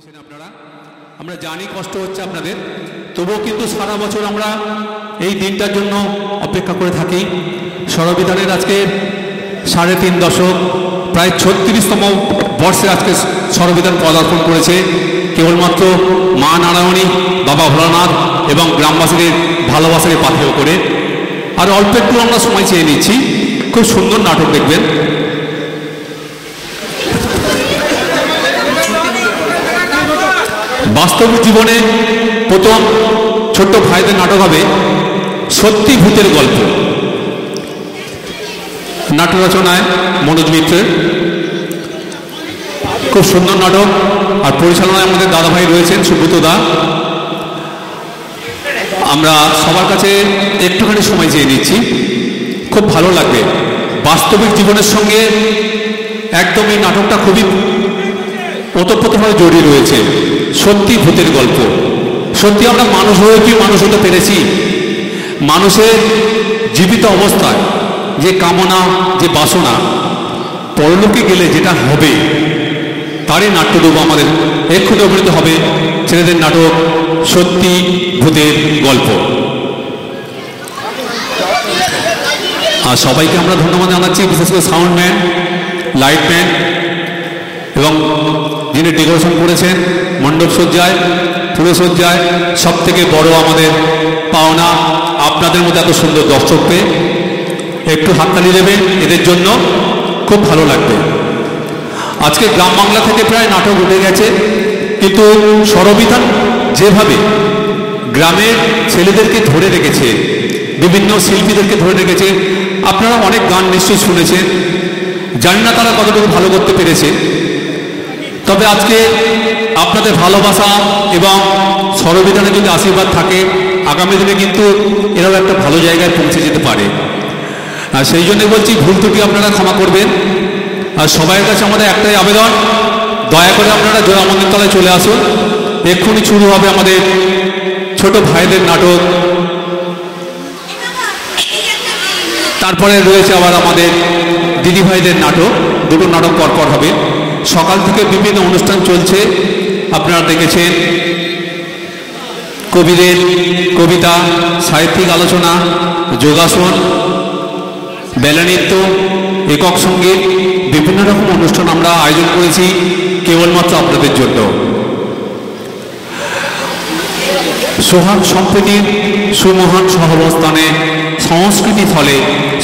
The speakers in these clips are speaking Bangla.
করেছেন আপনারা। আমরা জানি কষ্ট হচ্ছে আপনাদের, তবুও কিন্তু সারা বছর আমরা এই দিনটার জন্য অপেক্ষা করে থাকি। সরবিধানের আজকে 3.5 দশক, প্রায় 36তম বর্ষে আজকে সরবিধান পদার্পণ করেছে। কেবলমাত্র মা নারায়ণী, বাবা ভোলানাথ এবং গ্রামবাসীদের ভালোবাসাকে পাথেয় করে। আর অল্প একটু আমরা সময় চেয়ে নিচ্ছি, খুব সুন্দর নাটক দেখবেন। বাস্তব জীবনে প্রথম ছোট্ট ভাইদের নাটক হবে সত্যি ভূতের গল্প। নাটক রচনায় মনোজ মিত্রের, খুব সুন্দর নাটক। আর পরিচালনায় আমাদের দাদাভাই রয়েছেন সুব্রত দা। আমরা সবার কাছে একটুখানি সময় চেয়ে নিচ্ছি, খুব ভালো লাগবে। বাস্তবিক জীবনের সঙ্গে একদম এই নাটকটা খুবই ওতপ্রোতভাবে জড়িয়ে রয়েছে। সত্যি ভূতের গল্প। সত্যি আমরা মানুষ হয়ে কি মানুষ হতে পেরেছি? মানুষের জীবিত অবস্থায় যে কামনা, যে বাসনা, পরলোকে গেলে যেটা হবে তারই নাট্যরূপ আমাদের এক্ষুনি অভিনীত হবে ছেলেদের নাটক সত্যি ভূতের গল্প। আর সবাইকে আমরা ধন্যবাদ জানাচ্ছি, বিশেষ করে সাউন্ডম্যান, লাইটম্যান এবং যিনি ডেকোরেশন করেছেন মণ্ডপ সজ্জায়, পুরসজ্জায়। সব থেকে বড় আমাদের পাওনা আপনাদের মধ্যে এত সুন্দর দর্শক পেয়ে। একটু হাততালি দেবেন এদের জন্য, খুব ভালো লাগবে। আজকে গ্রাম বাংলা থেকে প্রায় নাটক উঠে গেছে, কিন্তু সরবিধান যেভাবে গ্রামের ছেলেদেরকে ধরে রেখেছে, বিভিন্ন শিল্পীদেরকে ধরে রেখেছে। আপনারা অনেক গান নিশ্চয়ই শুনেছেন, জানি না তারা কতটুকু ভালো করতে পেরেছে। তবে আজকে আপনাদের ভালোবাসা এবং সরবিধানে যদি আশীর্বাদ থাকে, আগামী দিনে কিন্তু এরাও একটা ভালো জায়গায় পৌঁছে যেতে পারে। আর সেই জন্য বলছি, ভুল ত্রুটি আপনারা ক্ষমা করবেন। আর সবাইয়ের কাছে আমাদের একটাই আবেদন, দয়া করে আপনারা জয়া মন্দির তলায় চলে আসুন। এক্ষুনি শুরু হবে আমাদের ছোট ভাইদের নাটক। তারপরে রয়েছে আবার আমাদের দিদি ভাইদের নাটক। দুটো নাটক পরপর হবে। সকাল থেকে বিভিন্ন অনুষ্ঠান চলছে, আপনারা দেখেছেন। কবিদের কবিতা, সাহিত্যিক আলোচনা, যোগাসন, বেলা নৃত্য, একক সঙ্গীত, বিভিন্ন রকম অনুষ্ঠান আমরা আয়োজন করেছি কেবলমাত্র আপনাদের জন্য। সোহাগ সম্প্রীতির সুমহান সহাবস্থানে সংস্কৃতি ফলে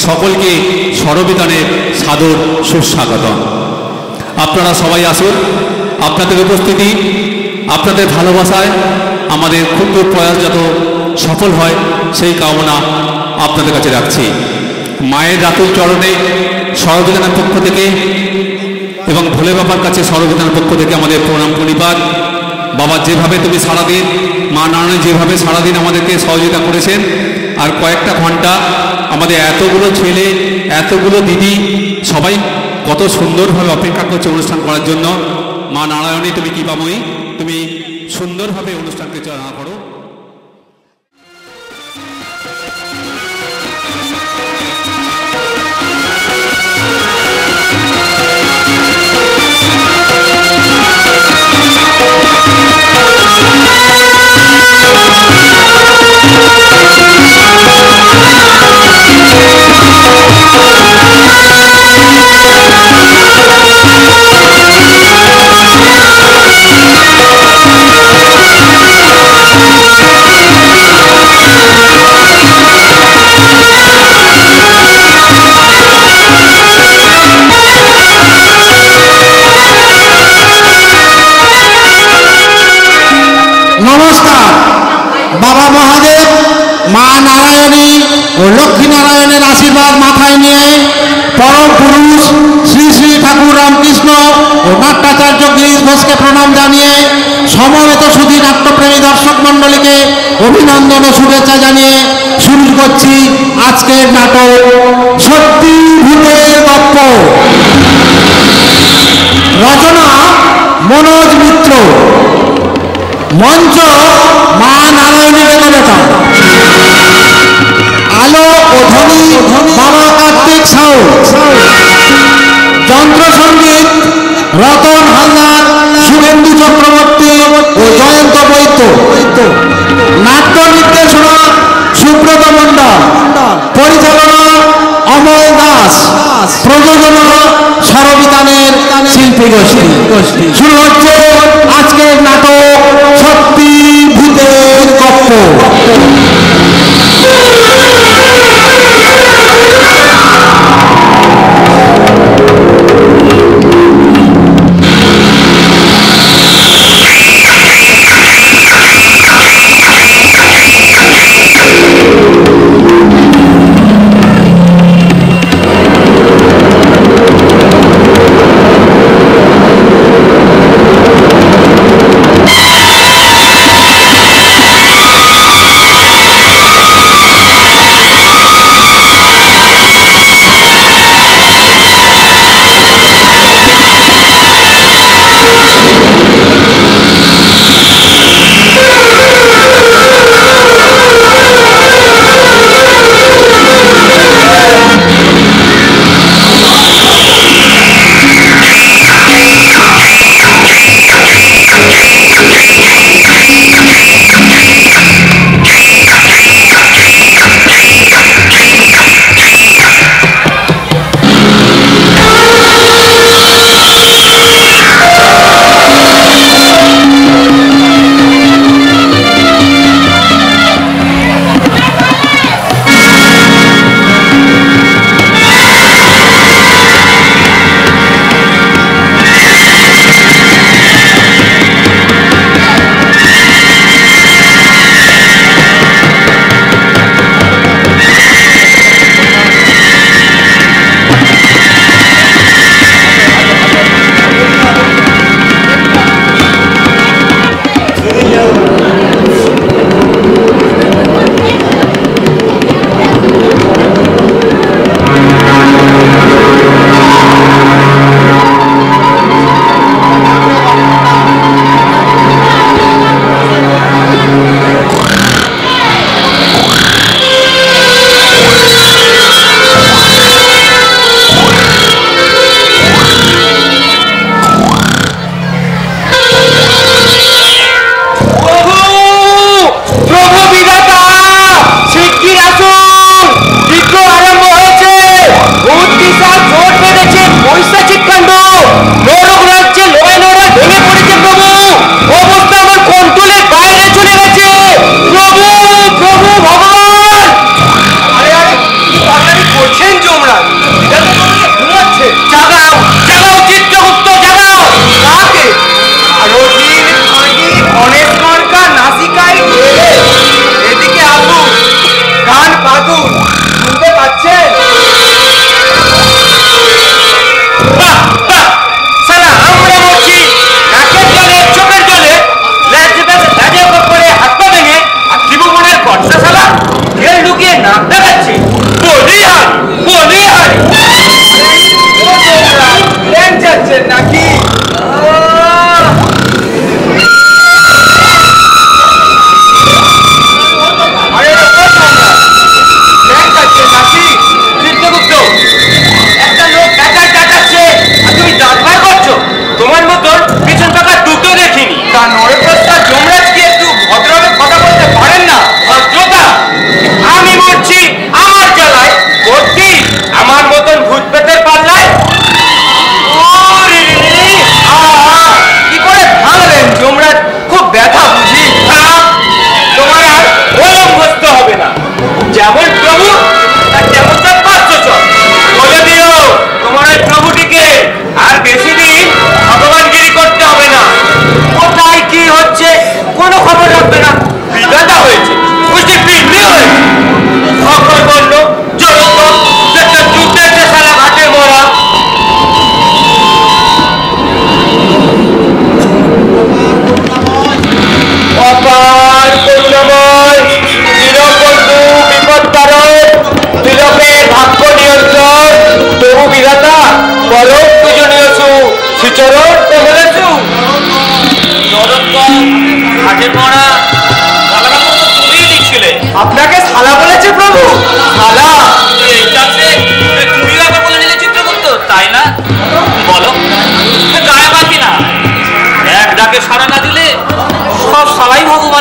সকলকে সরবিধানের সাদর সুস্বাগতম। আপনারা সবাই আসুন। আপনাদের উপস্থিতি, আপনাদের ভালোবাসায় আমাদের ক্ষুদ্র প্রয়াস যত সফল হয় সেই কামনা আপনাদের কাছে রাখছি। মায়ের রাতুল চরণে সরবিধানের পক্ষ থেকে এবং ভোলে বাবার কাছে সরবিধানের পক্ষ থেকে আমাদের প্রণাম পরিবার। বাবা, যেভাবে তুমি সারাদিন, মা নারায়ণ যেভাবে সারাদিন আমাদেরকে সহযোগিতা করেছেন, আর কয়েকটা ঘন্টা আমাদের এতগুলো ছেলে, এতগুলো দিদি, সবাই কত সুন্দরভাবে অপেক্ষা করছে অনুষ্ঠান করার জন্য। মা নারায়ণী তুমি কৃপাময়ী, তুমি সুন্দরভাবে অনুষ্ঠানকে চালনা করো। নমস্কার। বাবা মহাদেব, মা নারায়ণী ও লক্ষ্মী নারায়ণের আশীর্বাদ মাথায় নিয়ে পরম পুরুষ শ্রী শ্রী ঠাকুর রামকৃষ্ণ ও নাট্যাচার্য গিরিশ ঘোষকে প্রণাম জানিয়ে সমবেত সুধী নাট্যপ্রেমী দর্শক মণ্ডলীকে অভিনন্দন ও শুভেচ্ছা জানিয়ে শুরু করছি আজকের নাটক সত্যি ভূতের গল্প। রচনা মনোজ মিত্র, মঞ্চ মা নারায়ণী বেগমতা, আলো ও ধ্বনি বাবা কার্তিক সাউ, যন্ত্র সঙ্গীত রতন হালদার, শুভেন্দু চক্রবর্তী, নাট্য নির্দেশনা সুব্রত মণ্ডল, পরিচালনা অমল দাস, প্রযোজনা সরবিতানের শিল্পী গোষ্ঠী। শুরু হচ্ছে আজকের নাটক সত্যি ভূতের গপ্প। আপনাকে শালা বলেছে প্রভু? শালা তুমি আবার বলে নিলে চিত্রগুপ্ত, তাই না? বলো, গায়ে বাকি না, এক ডাকে সাড়া না দিলে সব শালাই ভগবান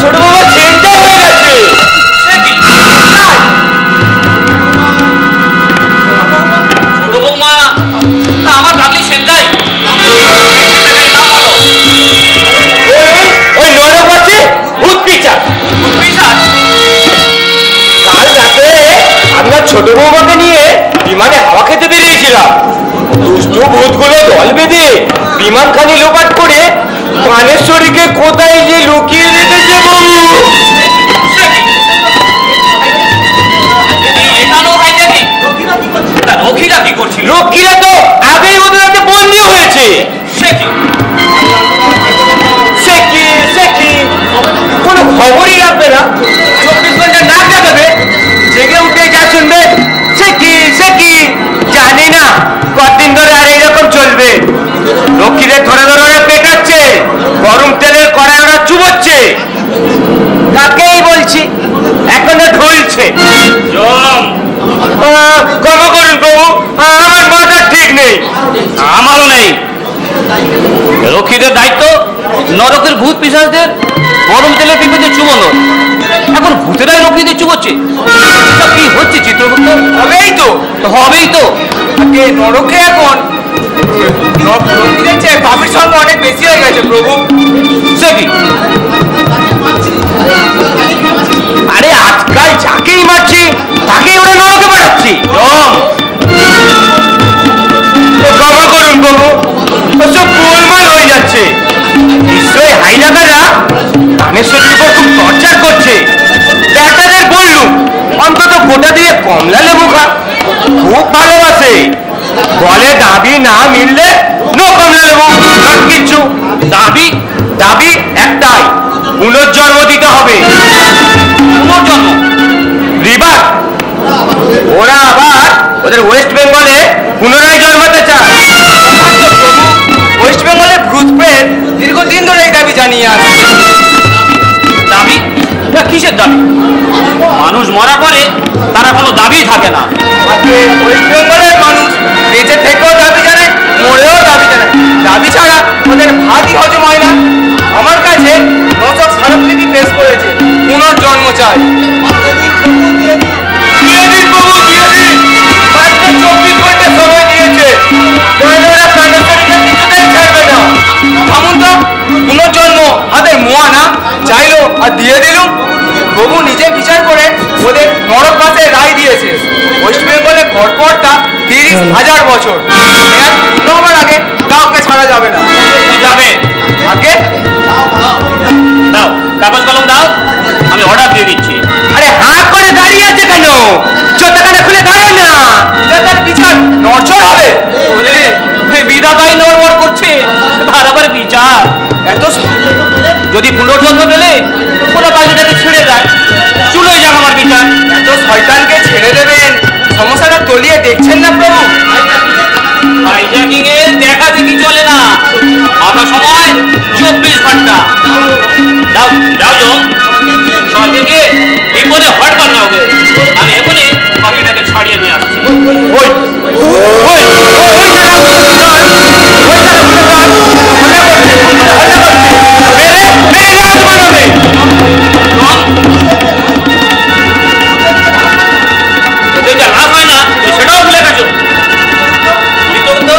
ছোট বাবা চেঞ্জটা হয়ে গেছে। সে কি? ছোট বৌমা তা আমার কাকলি সেন্টাই ওই নরক আছে ভূত পিশাচ। কাল রাতে আমরা ছোট বৌমাকে নিয়ে বিমানে হাওয়া খেতে বেরিয়েছিলাম। দুষ্টু ভূতগুলো দল বেঁধে বিমানখানি লোপাট করে কানেশ্বরীকে কোথায় যে লুকিয়ে রেখেছে বাবু। লক্ষ্মীরা কি করছিল? লক্ষ্মীরা তো আগেই ওদের হাতে বন্দী হয়েছে। সে কি? সে কি কোনো খবরই রাখবে না। 24 ঘন্টা নাক ডাকাবে, জেগে উঠে যা শুনবে সে কি জানি না কতদিন ধরে আর এইরকম চলবে। লক্ষ্মীদের ধরে ধরে ওরা পেটাচ্ছে, গরম তেলের কড়াই ওরা চুবোচ্ছে। তাকেই বলছি এখনো ঢুলছে। ক্ষমা করুন প্রভু, আমার মাথা ঠিক নেই। আমারও নেই। লক্ষ্মীদের দায়িত্ব নরকের ভূত পিশাচদের গরম তেলে পিঁপেতে চুবনো। এখন ভূতেরাই লক্ষ্মীদের চুবোচ্ছে। তা কি হচ্ছে চিত্রগুপ্ত? হবেই তো আগে নরকে এখন লক্ষ্মীদের চেয়ে পাপির সংখ্যা অনেক বেশি হয়ে গেছে প্রভু। সে কি? আরে আজকাল যাকেই মারছি তাকেই ওরা নরকে পাঠাচ্ছি। ক্ষমা করুন প্রভু, ওসব গোলমাল হয়ে যাচ্ছে। নিশ্চয়ই হাইজাকাররা কানেশ্বরীর উপর খুব টর্চার করছে। ব্যাটাদের বললুম অন্তত গোটা দিয়ে কমলা লেবু খা, খুব ভালোবাসে। বলে দাবি না মিললে নো কমলা লেবু, নট কিচ্ছু। দাবি একটাই, পুনর্জন্ম দিতে হবে। পুনর্জন্ম? রিবার ওরা আবার ওদের ওয়েস্ট বেঙ্গলে পুনরায় জন্মাতে চায়। ওয়েস্ট বেঙ্গলে ভূত প্রেত দীর্ঘদিন ধরে এই দাবি জানিয়ে আসছে। দাবি? তা কিসের দাবি? মানুষ মরা পরে তারা কোনো দাবি থাকে না। ওয়েস্ট বেঙ্গলের মানুষ বেঁচে থেকেও দাবি জানায়, মরেও দাবি জানায়। দাবি ছাড়া ওদের ভাতই হজম হয় না। আমার কাছে নজর স্মারকলিপি পেশ করেছে, পুনর্জন্ম চাই। দিয়ে দিন প্রভু, দিয়ে দিন। মাত্র 24 ঘন্টা সময় দিয়েছে। নইলে ওরা কানেশ্বরীকে কিছুতেই ছাড়বে না। থামুন তো, পুনর্জন্ম হাতের মোয়া না, চাইলো আর দিয়ে দিলুম। প্রভু নিজে বিচার করে ওদের নরকবাসে রায় দিয়েছে। ওয়েস্ট বেঙ্গলে ঘটপড়টা 30,000 বছর। হবার আগে কাউকে ছাড়া যাবে না। যাবে আগে দাও, কাগজ কলম দাও, আমি অর্ডার দিয়ে দিচ্ছি। আরে হাত করে দাঁড়িয়ে আছে কেন? চোখখানা খুলে দাঁড়ান না, তার বিচার নড়চড় হবে। বিধাতাই নড়বড় করছে, তার আবার বিচার। এত যদি পুনর্জন্ম পেলে কোনো বাড়িটাকে ছেড়ে দেয়, চলে যাক আমার বিচার। এত শয়তানকে ছেড়ে দেবেন, সমস্যাটা তলিয়ে দেখছেন না প্রভু? হাইজ্যাকিং এ দেখা দেখি চলে না, আমার সময় 24 ঘন্টা। দাও দাও জম, সরকারকে বিপদে হটবার না হবে। আমি এখনই পাখিটাকে ছাড়িয়ে নিয়ে আসছি। ওই ওই ওই এতে যা লাভ হয় না সেটাও ভুলে গেছো। চিত্রগুপ্ত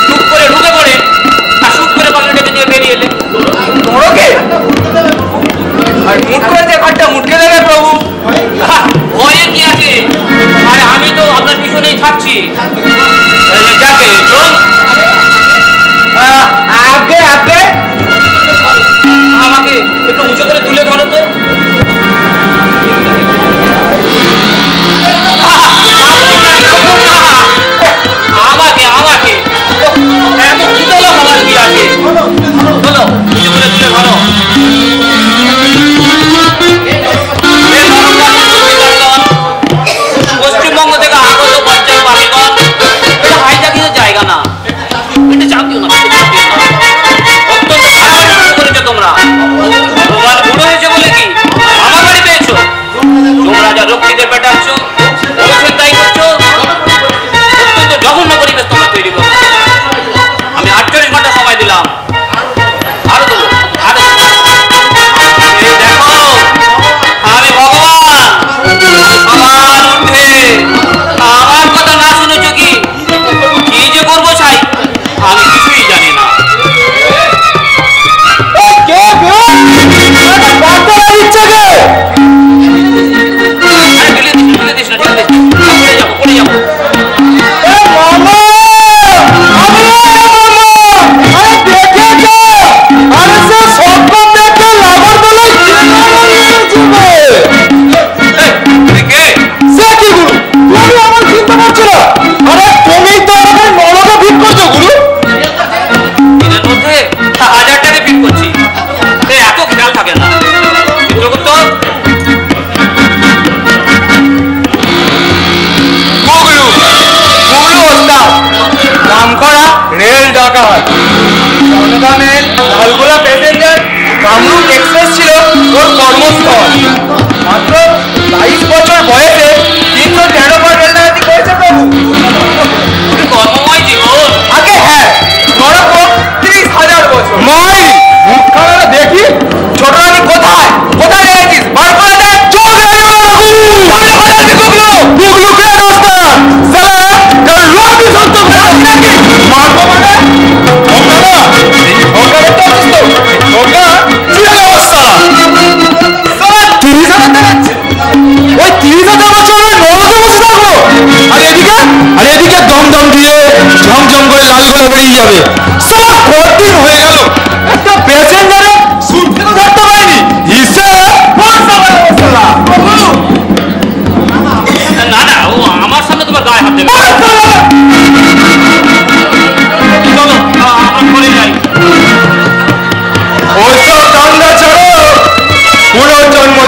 টুক করে ঢুকে পড়ে আর শুট করে পাখিটাকে নিয়ে বেরিয়ে এলে। নরকে আর মুখ করে যে ঘরটা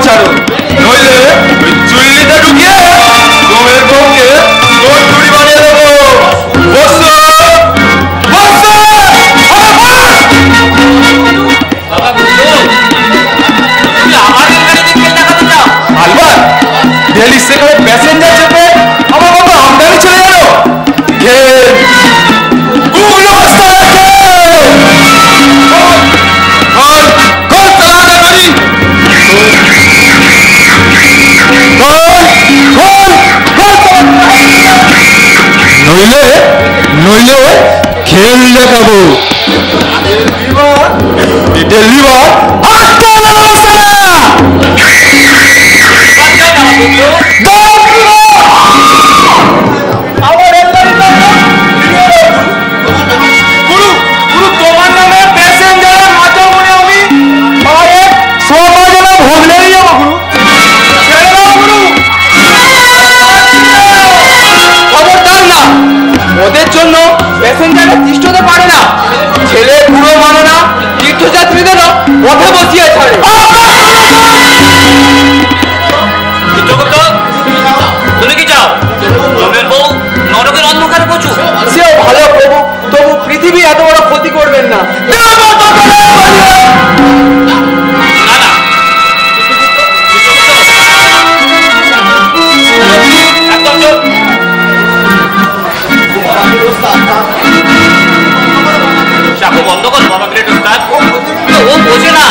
ছাড়ো, নইলে ওই চুল্লিতে ঢুকিয়ে তোমার বউকে কটুরি বানিয়ে দেবো। বসো বসো। বাবা বুঝলো তুমি আমার রেলগাড়িতে খেল দেখাতে চাও? আলবার ডেলি সেখানে প্যাসেঞ্জার চেপে আমার বাবা আমদানি চলে গেল। নইলে নইলে খেল দেখাবো। তোমার নামে প্যাসেঞ্জার মাথা মনে আমি সমাজে ভুগলেই যাবো গুরু। ছেড়ে দাও গুরু। খবরদার না, ওদের জন্য প্যাসেঞ্জাররা তিষ্ঠ হতে পারে না। ছেলে বুড়ো মানে না, তীর্থযাত্রীদেরও পথে বসিয়ে ছাড়ে। চিত্রগুপ্ত তুমি কি চাও তোমার বউ নরকের অন্ধকারে পচুক? সেও ভালো প্রভু, তবু পৃথিবী এত বড় ক্ষতি করবেন না। না না একদম চুপ। চাকু বন্ধ করো বাবা গ্রেট ওস্তাদ। ও বোঝে না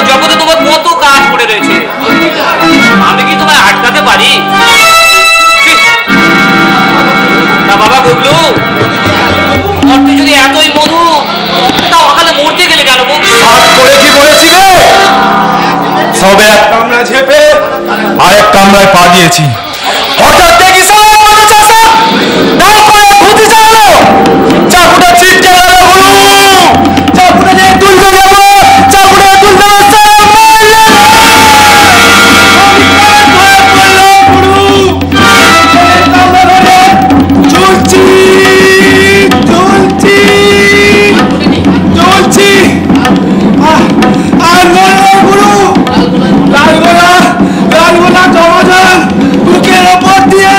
জগতে তোমার কত কাজ পড়ে রয়েছে, আমি কি তোমায় আটকাতে পারি? না বাবা গুগলু, মরতে যদি এতই মধু তা অকালে মরতে গেলে কেন গো? হাত করে কি বলেছিলে? সবে এক কামরা ঝেপে আরেক কামরায় পা দিয়েছি। হঠাৎ দেখি সব মনে চাষা তার করে ভূতি চালালো। চাকুটা ছিটকে গেল গুরু। চাকুটা যে তুলতে যাবো, চাকুটা তুলতে চলছি চলছি চলছি আর নয় গুরু। লালগোলা জমাজন বুকের ওপর দিয়ে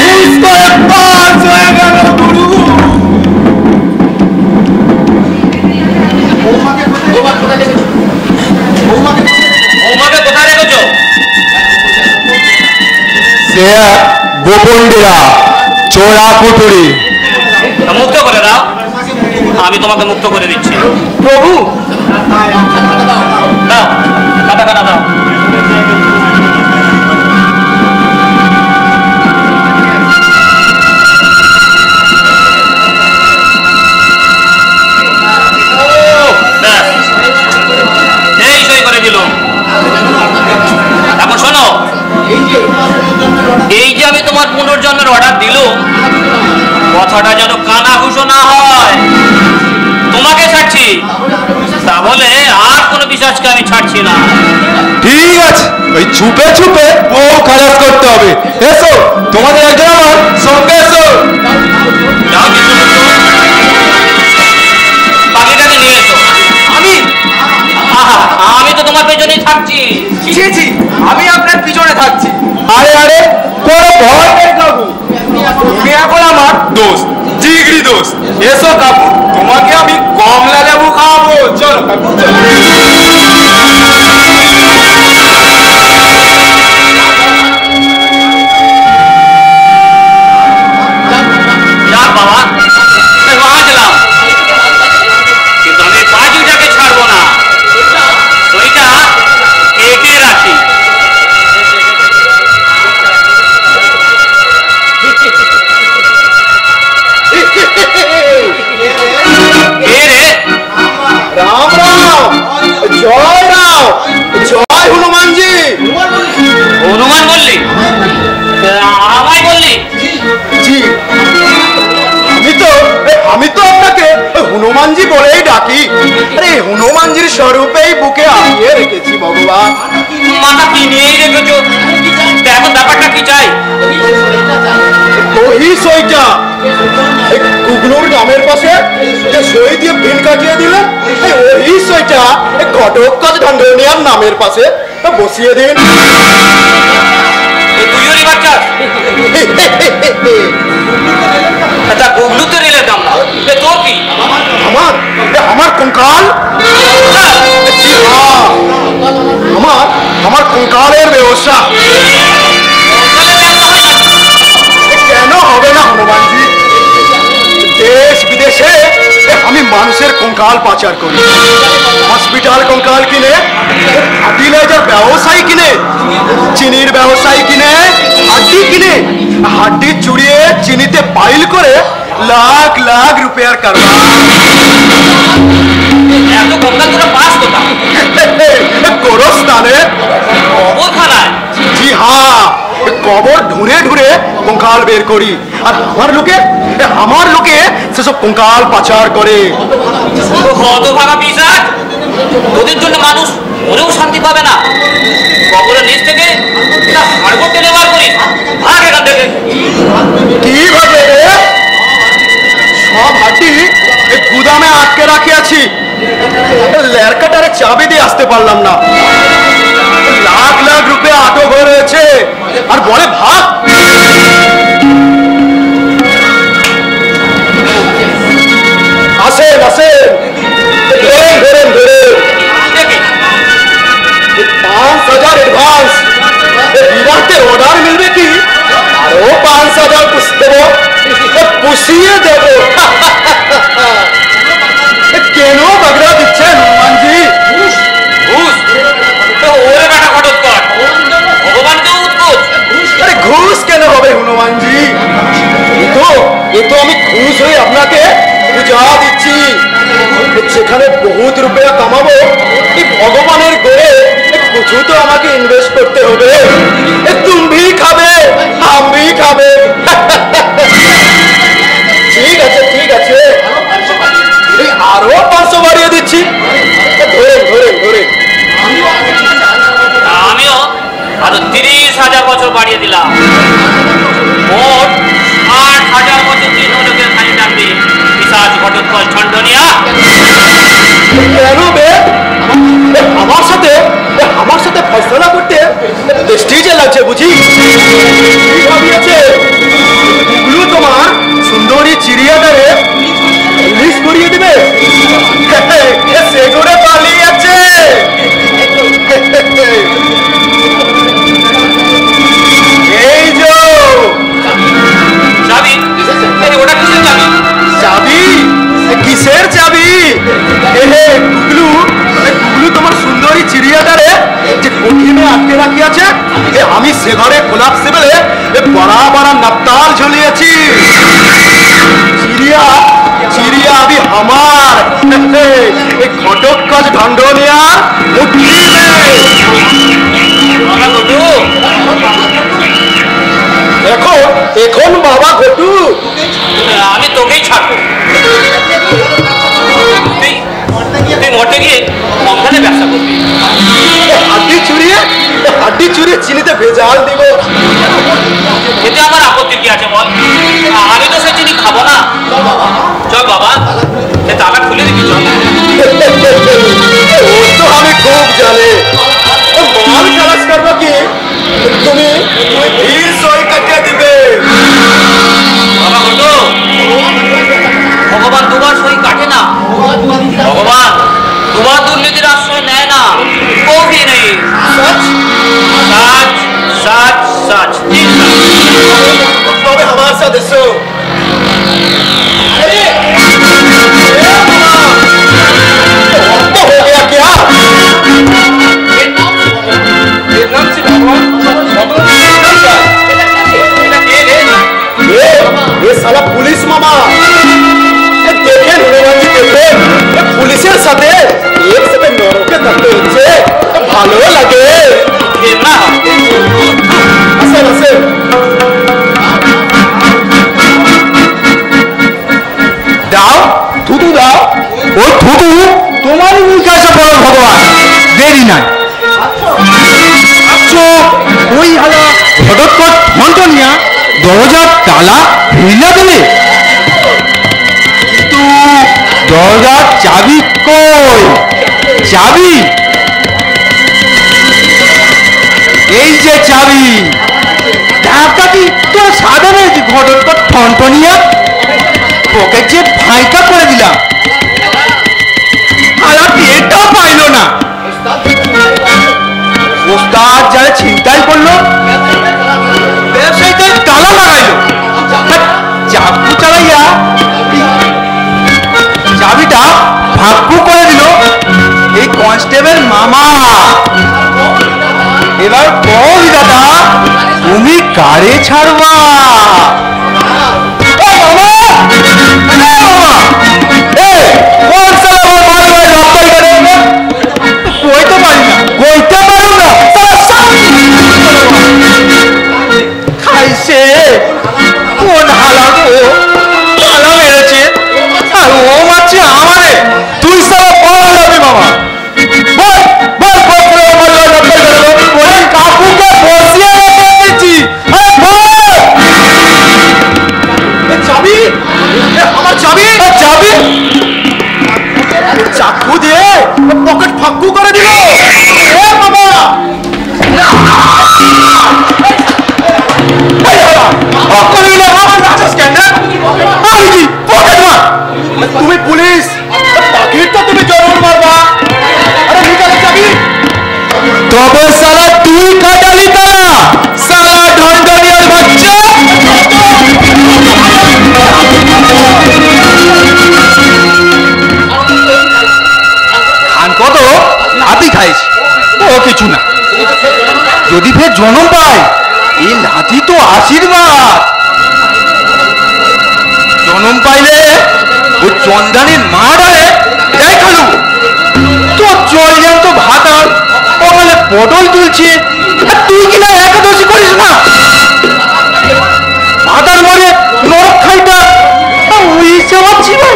হুস করে পাঁচ হয়ে গেল গুরু। বৌমাকে কোথায় রেখেছো? সে এক গোপন ডেরা, চোরা কুটুরি। মুক্ত করে দাও, আমি তোমাকে মুক্ত করে দিচ্ছি। প্রভু দাও কাটাখানা দাও। ব্যাস, এই সই করে দিলাম। এখন শোনো, এই যে আমি তোমার পুনর্জন্মের অর্ডার দিলাম, কথাটা যেন কানা ঘুষো না হয়। তোমাকে ছাড়ছি তা বলে আর কোনো বিশ্বাসকে আমি ছাড়ছি না। ঠিক আছে, ওই ছুপে ছুপে বউ খালাস করতে হবে। এসো, তোমাদের একজন আমার সঙ্গে এসো। যাও চিত্রগুপ্ত, বাকিটাকে নিয়ে এসো। আমি তো তোমার পেছনেই থাকছি। জি জি, আমি আপনার পিছনে থাকছি। আরে আরে, কোনো ভয় নেই কাকু, তুমি এখন আমার দোস্ত, জিগরি দোস্ত। এসো কাকু, তোমাকে আমি কমলা লেবু খাওয়াবো। চলো কাকু চলো। যাক বাবা, বাঁচলাম, কিন্তু আমি বাজিটাকে ছাড়বো না। ওইটা এঁকে রাখি। রাম রাম, জয় রাম, জয় হনুমানজি। হনুমান বললি? আমায় বললি? জি, আমি তো আপনাকে হনুমানজি বলেই ডাকি। আরে হনুমানজির স্বরূপেই বুকে আগিয়ে রেখেছি ভগবান। মাথা কি নিয়েই রেখেছো? দেখো ব্যাপারটা কি চাই। ওই সইটা গুগলোর নামের পাশে যে সই দিয়ে পিন কাটিয়ে দিলেন ওই সইটা ঘটক ঢান্ডনিয়ার নামের পাশে বসিয়ে দিন। তুইও বাচ্চা আচ্ছা গুগলু তো রেলে দাম না তোর কি আমার কঙ্কাল, আমার কঙ্কালের ব্যবসা। কেন হবে না হনুমানজি? দেশ বিদেশে আমি মানুষের কঙ্কাল পাচার করি। হসপিটাল কঙ্কাল কিনে, ফার্টিলাইজার ব্যবসায়ী কিনে, চিনির ব্যবসায়ী কিনে, হাড্ডি কিনে, হাড্ডি চুড়িয়ে চিনিতে পাইল করে লাখ লাখ রুপিয়ার কারবার। এত কঙ্কাল তোরা পাস কোথায়? গোরস্থানে, কবরখানায়? জি হ্যাঁ, কবর ঢুঁড়ে ঢুঁড়ে কঙ্কাল বের করি। আর আমার লোকে সেসব কঙ্কাল পাচার করে। কত ভাঙা পিসাচ, তোদের জন্য মানুষ মরেও শান্তি পাবে না। কবরের নিচ থেকে হাড়গোড় টেনে বার করিস, ভাগ এখান থেকে। কি ভাবে রে? সব হাড্ডি গুদামে আটকে রাখিয়াছি, লেরকাটারে চাবি দিয়ে আসতে পারলাম না। লাখ লাখ রুপিয়া আটক হয়ে রয়েছে আর বলে ভাগ। আসেন আসেন, ধরেন ধরেন ধরেন। 5,000 অ্যাডভান্স, বিরাটের অর্ডার মিলবে কি? আরো 5,000 দেবো, পুষিয়ে দেবো। কেন বাগড়া দিচ্ছেন হনুমানজি? ঘুষ ওরে বেটা ঘটত কর, ভগবানকেও উৎকোচ। আরে ঘুষ কেন হবে হনুমানজি? এ তো আমি ঘুষ হয়ে আপনাকে পূজা দিচ্ছি। যেখানে বহুত রুপিয়া কামাবো, এই ভগবানের গড়ে কিছু তো আমাকে ইনভেস্ট করতে হবে। তুমি খাবে, আমি খাবে। ঠিক আছে ঠিক আছে, এই আরো 500 বাড়িয়ে দিচ্ছি। ধরে ধরে ধরে আমিও আরো 30,000 বছর বাড়িয়ে দিলাম। মোট 8,000 বছর তিন লোকের খালি ডাকবি পিসাচ ঘটোৎকচ ঝন্ডনিয়া। কেন বে? আমার সাথে ফয়সলা করতে স্টেজে লাগছে বুঝি? ভাবিয়েছে গুলো তোমার সুন্দরী চিড়িয়াঘরে রিলিজ করিয়ে দিবে। সেগুড়ে পালিয়ে আছে। এই যে চাবি, ওটা কিসের চাবি? চাবি? কিসের চাবি? গুগলু তোমার সুন্দরী চিড়িয়াঘরে যে কঠিনে আটকে রাখিয়াছে, আমি সে ঘরে কোলাপসিবলে বড়া বড়া নাপতাল ঝুলিয়েছি। চিড়িয়া আমি আমার ঘটক ঢন্ডনিয়ার এখন বাবা ঘটু আমি তোকেই ছাড়বো। তুই মঠে গিয়ে কঙ্কালে ব্যবসা করবি। হাড্ডি চুরিয়ে চিনিতে ভেজাল দিব। এতে আমার আপত্তি কি আছে বল? আমি তো সে চিনি খাবো না। চল বাবা, সে তালা খুলে দিবি। চল। ও তো আমি খুব জানে। মাল খালাস করবো কি? তুমি সই কাটিয়ে দিবে। বাবা ঘটো, ভগবান দুবার সই কাটে না। ভগবান দুবার দুর্নীতির আশ্রয় নেয় না। কবি নেই। सच सच सच তবে আমার সাথে এসো। हो गया क्या? ये साला पुलिस मामा। দেখেন হনুমানজি, দেখেন পুলিশের সাথে এক সাথে নরকে থাকতে হচ্ছে, ভালো লাগে না। আসেন আসেন। দাও থুতু দাও। ওই থুতু তোমারই মুখে আসা পড়ো ভগবান, দেরি নাই। ওই হালা ঘটোৎকচ ঝন্ডনিয়া দরজার তালা ভিড়া দেবে। কিন্তু চাবি কই? চাবি? এই যে চাবি। ডাকাতি তো সাধারণ ঘটক ঠনঠনিয়া ওকে যে ফাঁকা করে দিলাম, আর এটাও পাইল না। ওস্তাদ যারা ছিনতাই করলো, ব্যবসায়ীদের তালা লাগাইলো, চাকু চালাইয়া চাবিটা ভাগ্য করে দিল এই কনস্টেবল মামা। এবার বল দাদা, তুমি কারে ছাড়বা? কইতে পারি না, কইতে পারো না। খাইছে কোন হালা গো, হালা মেরেছে আর ও মারছে আমারে। তুই সারা বল যাবি বাবা, বল বল বল কাকুকে বসিয়ে রেখেছি। চাবি, আমার চাবি, চাবি চাকু দিয়ে পকেট ফাঁকু করে দিল। বাবা তুমি পুলিশ, পাখিরটা তুমি জরুর মারবা। আরে নিকালে চাবি। তবে সালা তুই কাটালি তালা, সালা ঢন্ডনিয়ার বাচ্চা। খান কত লাতি খাইস, ও কিছু না। যদি ফের জন্ম পায়, এই লাতি তো আশীর্বাদ। জন্ম পাইলে ওই চন্দানির মা ডালে যাই খালু তো চল যান তো ভাত আর ওখানে পটল তুলছে, আর তুই কিনা একাদশী করিস না। ভাতার মরে নরক খাইটা ওই সেবা চিবাই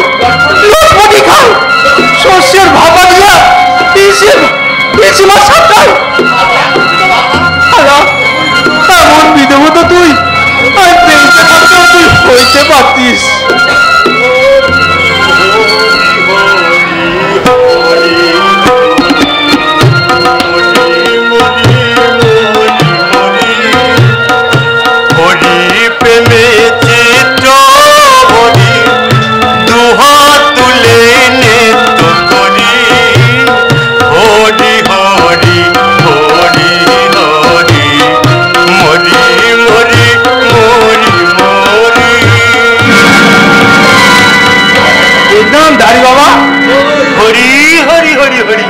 লটপটি খাই, শস্যের ভাপা দিয়া পিসিমা সাপটাই। এমন বিদেব তো তুই আর বেঁচে থাকতেও তুই হইতে পারতিস। দাড়ি বাবা, হরি হরি হরি হরি,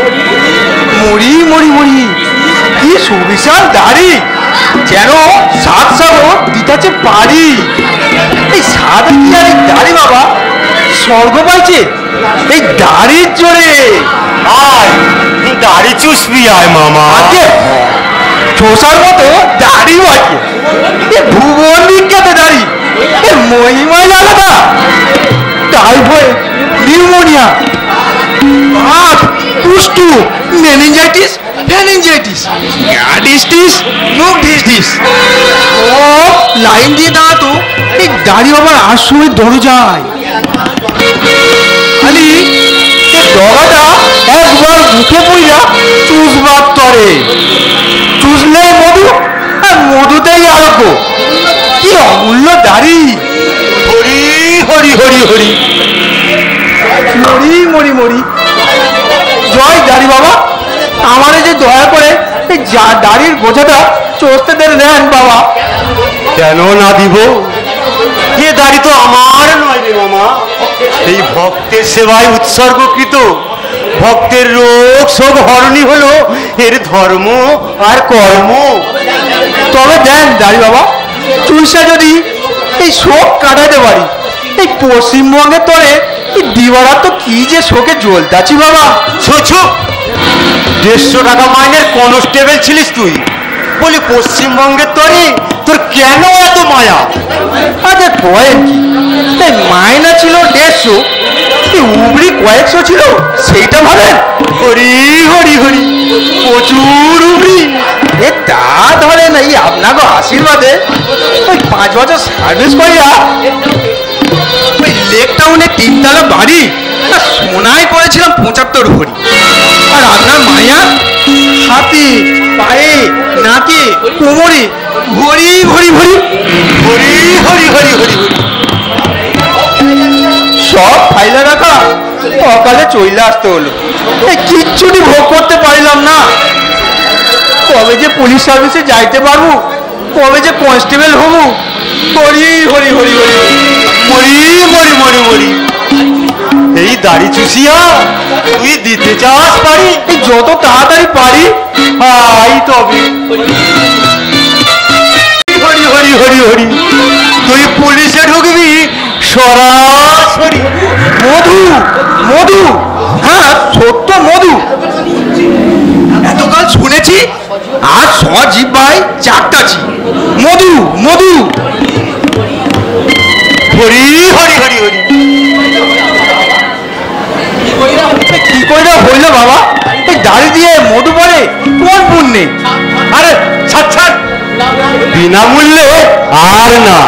মরি মরি মরি, কি সুবিশাল দাড়ি, যেন সাত সাগর দিতাছে পারি। এই সাত কি আর দাড়ি বাবা স্বর্গ পাইছে এই দাড়ির জোরে। আয় দাড়ি চুষবি আয় মামা। ঠোসার মতো দাড়ি আছে, ভুবন বিখ্যাত দাড়ি, মহিমাই আলাদা। টাইফয়েড, নিউমোনিয়া, বাত, কুষ্ঠু, মেনিনজাইটিস, ফ্যানিনজাইটিস, গ্যাডিস্টিস, নোকডিস্টিস, ও লাইন দিয়ে দাঁড়াতো এই দাড়ি বাবার আশ্রমের দরজায়। খালি এই ডগাটা একবার মুখে পড়িয়া চুষবাদ করে, চুষলে মধু আর মধুতেই আরোগ্য। কি অমূল্য দাড়ি। হরি হরি হরি হরি, মরি মরি মরি। জয় দাড়ি বাবা, আমারে যে দয়া করে এই দাড়ির বোঝাটা চষতে দেন বাবা। কেন না দিব? এ দাড়ি তো আমার নয় রে মামা, এই ভক্তের সেবায় উৎসর্গকৃত। ভক্তের রোগ শোক হরণই হলো এর ধর্ম আর কর্ম। তবে দেন দাড়ি বাবা, চুলসা যদি এই শোক কাটাতে পারি। এই পশ্চিমবঙ্গের তরে এই দিবারা তো কি যে শোকে জ্বলতাছি বাবা। ছো 150 টাকা মাইনের কনস্টেবল ছিলিস তুই, বলি পশ্চিমবঙ্গের তরে তোর কেন এত মায়া? আচ্ছা কয়েক কি এই মাইনা ছিল 150, উবড়ি কয়েকশো ছিল, সেইটা ভাবেন। হরি হরি হরি, প্রচুর উবড়ি। এ তা ধরেন এই আপনাকে আশীর্বাদে ওই 5 বছর সার্ভিস করিয়া ওই লেক টাউনে 3 তলা বাড়ি সোনায় করেছিলাম 75 ভরি। আর আপনার মায়া হাতে পায়ে নাকে কোমরে ভরি ভরি ভরি ভরি হরি হরি হরি হরি সব ফাইলে রাখা অকালে চলে আসতে হলো। কিচ্ছুটি ভোগ করতে পারলাম না। কবে যে পুলিশ সার্ভিসে যাইতে পারবো, কবে যে কনস্টেবল হবো। হরি হরি হরি হরি মরি মরি মরি মরি। এই দাড়ি চুষিয়া তুই দিতে চাস পারি, যত তাড়াতাড়ি পারি আই তবে। হরি হরি হরি হরি তুই পুলিশে ঢুকবি সরাসরি। মধু মধু, হ্যাঁ সত্য মধু। এতকাল শুনেছি, আজ সজীব ভাই চারটাছি। মধু মধু হরি হরি হরি হরি। কি করে হইল বাবা? এই দাড়ি দিয়ে মধু পড়ে কোন পুণ্যে? আরে ছাড় ছাড়, বিনামূল্যে আর না।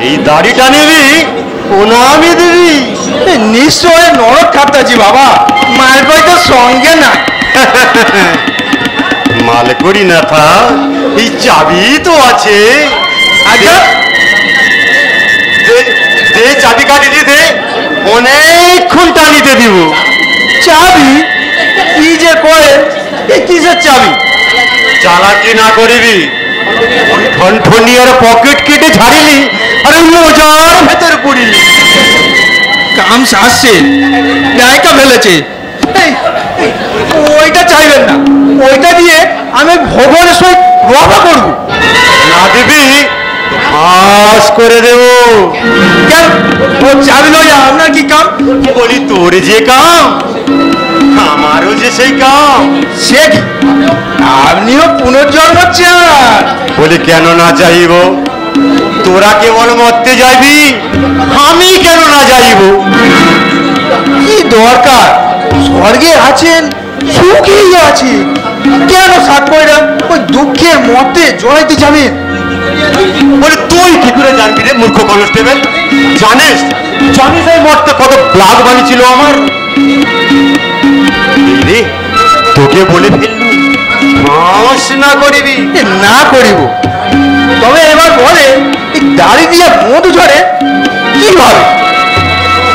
এই দাড়িটা নিবি, প্রণামী দিবি। নিশ্চয় নরক খাতাছি বাবা, মায়ের ভাই তো সঙ্গে না। মাল করি না থা, এই চাবি তো আছে। আচ্ছা দে, চাবি কাটিয়ে দে, অনেকক্ষণ টানিতে দিব। চাবি কি যে করে, কিসের চাবি? চালাকি না করিবি, ঠনঠনিয়ার পকেট কেটে ছাড়িলি, আরে মজার ভেতর পড়িলি। কাম সাজছে, নায়িকা ফেলেছে। ওইটা চাইবেন না, ওইটা দিয়ে আমি ভগবানের সহিত রবা করব। না দিবি ফাঁস করে দেব। কেন? ও চাবি লইয়া আপনার কি কাম? বলি তোর যে কাম, আমারও যে সেই কাম। সে কি? আপনিও পুনর্জন্ম চান? বলি কেন না চাইব? তোরা কেবল মরতে যাইবি, আমি কেন না যাইব? কি দরকার? স্বর্গে আছেন, সুখেই আছে, কেন সাত কইরা ওই দুঃখের মধ্যে জড়াইতে যাবেন? বলে তুই কি করে জানবি রে মূর্খ কনস্টেবল? জানিস জানিস এই মরতে কত ব্লাগ বানিয়েছিল আমার? রে তোকে বলে ফেললু ফাঁস না করিবি। না করিব, তবে এবার বলে এই দাড়ি দিয়ে মধু ঝরে কি হবে?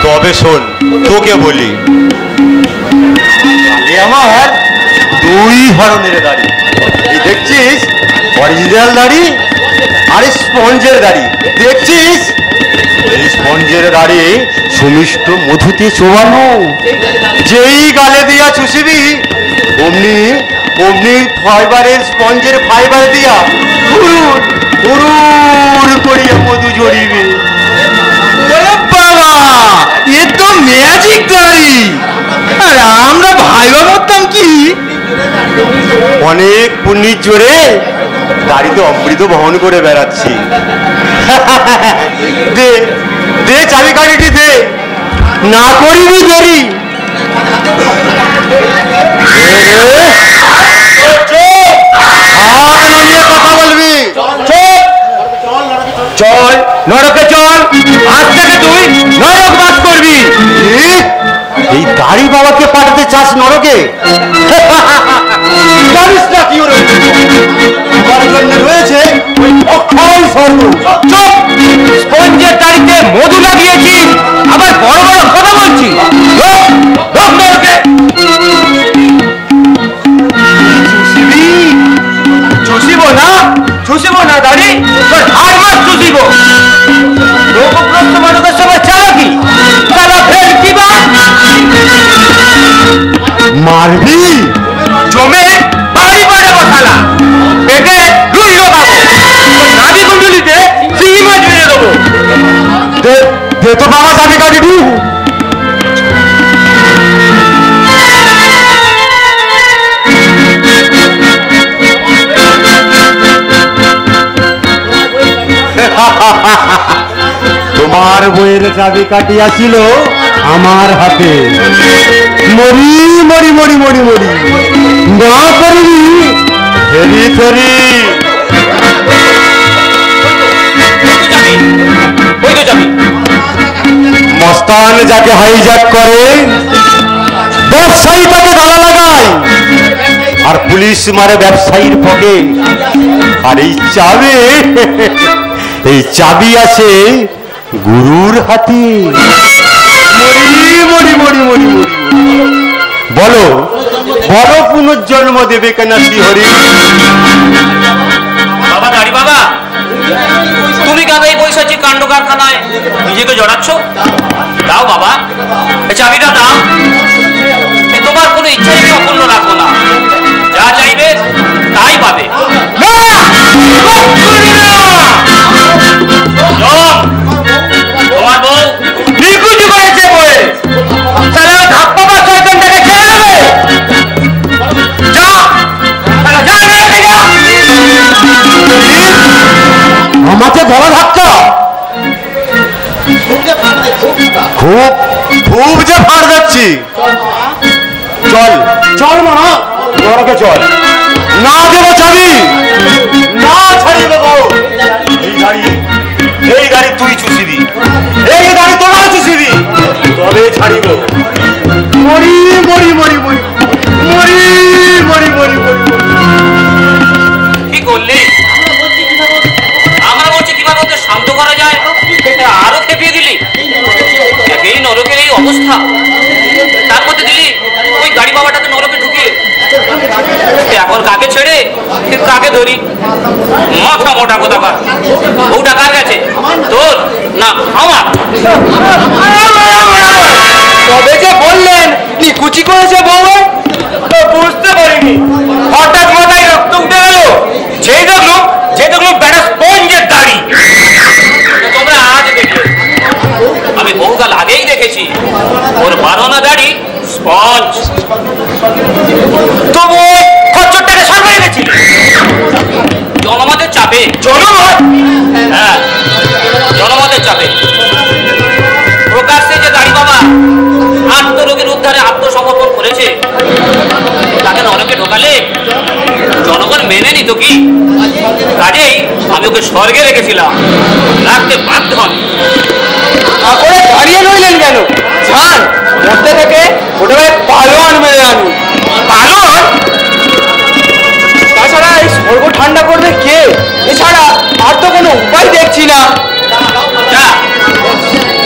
তবে শোন, তোকে বলি, আমার 2 ধরনের দাড়ি। এই দেখছিস অরিজিনাল দাড়ি আর স্পঞ্জের দাড়ি। দেখছিস এই স্পঞ্জের দাড়ি সুমিষ্ট মধুতে চোবানো, যেই গালে দিয়া চুষিবি অমনি অমনি ফাইবারের স্পঞ্জের ফাইবার দিয়া উড়ুর উড়ুর করিয়া মধু ঝরিবে। বাবা, এ তো ম্যাজিক দাড়ি। আর আমরা ভাইবা করতাম কি? অনেক পুণ্যির জোরে গাড়িতে অমৃত বহন করে বেড়াচ্ছি। দে দে চাবি কাঠিটি দে, না করিবি দেরি। কথা বলবি? চল নরকে চল, আজ থেকে তুই নরক বাস করবি। এই দাড়ি বাবাকে পাঠাতে চাস নরকে? জানিস না কি রয়েছে ওই অক্ষয় স্বর্গ। চুপ! স্পঞ্জের দাড়িতে মধু লাগিয়েছি, আবার বড় বড় কথা বলছি। চুষিব না, চুষিব না দাড়ি, আর মাস চুষিব। রোগগ্রস্ত মানুষের সবাই চালাকি, চালা ফের কি বা মারবি? জমে বাড়ি বাড়ে বসালা, পেটে রুই খাবো, নাবি কুণ্ডলিতে চিংড়ি মাছ মেরে দেবো। দে তো বাবা চাবি কাটিবি। তোমার বইয়ের চাবি কাটিয়াছিল আমার হাতে। মরি মরি মরি মরি মরি না করিবি হেরি ফেরি। মস্তান যাকে হাইজ্যাক করে, ব্যবসায়ী তাকে গালা লাগায়, আর পুলিশ মারে ব্যবসায়ীর পকে। আর এই চাবি আছে গুরুর হাতে। মরি মরি মরি মরি বলো বলো, পুনর্জন্ম দেবে কেনা শ্রীহরি? বাবা দাড়ি বাবা, তুমি কেন এই বৈশাখী কাণ্ড কারখানায় নিজেকে জড়াচ্ছ? দাও বাবা, এই চাবিটা দাও। তোমার কোনো ইচ্ছা আমি অপূর্ণ রাখবো না, যা চাইবে তাই পাবে। তোমার বউ নিকুচি করেছে বলে তাহলে ধাপ্পা শয়তানটাকে ছেড়ে দেবে। যা যা যা। আমাকে গলা ধাক্কা, খুব খুব যে ফাড় যাচ্ছি। চল চল মা, ঘরকে চল। না দেবো চাবি, না ছাড়িয়ে দেবো। এই গাড়ি তুই চুষিবি, এই গাড়ি তোরা চুষিবি, তবে ছাড়িব। মরি মরি মরি মরি মরি মরি মরি মরি। কি করলি? আমরা বলছি কিভাবে ওদের শান্ত করা যায়, আরো খেপিয়ে দিলি। এই নরকের এই অবস্থা, তার মধ্যে দিলি ওই গাড়ি বাবাটাকে নরকে ঢুকিয়ে। এখন কাকে ছেড়ে কাকে ধরি? মাথা মোটা কথা কার? বউটা কার গেছে, তোর না আমার? তবে যে বললেন নিকুচি করেছে বউ, বুঝতে পারিনি। হঠাৎ মাথায় রক্ত উঠে গেল, যেই দেখলো বেড়া স্পঞ্জের দাড়ি। তোমরা আজ দেখলে, আমি বহুকাল আগেই দেখেছি ওর বারোনা দাড়ি স্পঞ্জ। তবু খচ্চরটাকে সরকারি গেছি জনমতের চাপে। জনমত? হ্যাঁ, জনমতের চাপে প্রকাশ্যে যে দাড়ি বাবা আত্মরোগের উদ্ধারে আত্মসমর্পণ করেছে, তাকে নরকে ঢোকালে জনগণ মেনে নিত কি? কাজেই আমি ওকে স্বর্গে রেখেছিলাম, রাখতে বাধ্য হন। তারপরে দাঁড়িয়ে রইলেন কেন? যান মধ্যে থেকে ওটা পালোয়ান মেরে আনুন। পালোয়ান? তাছাড়া এই স্বর্গ ঠান্ডা করবে কে? এছাড়া আর তো কোনো উপায় দেখছি না। যা,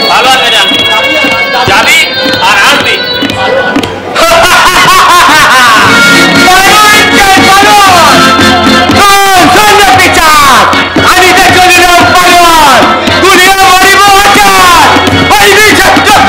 ভালো আর মেরে আনবি, যাবি আর আসবি। আমি তো চলিলাম পালোয়ান, দুনিয়া মরিব আচার, হইবি চক্কর।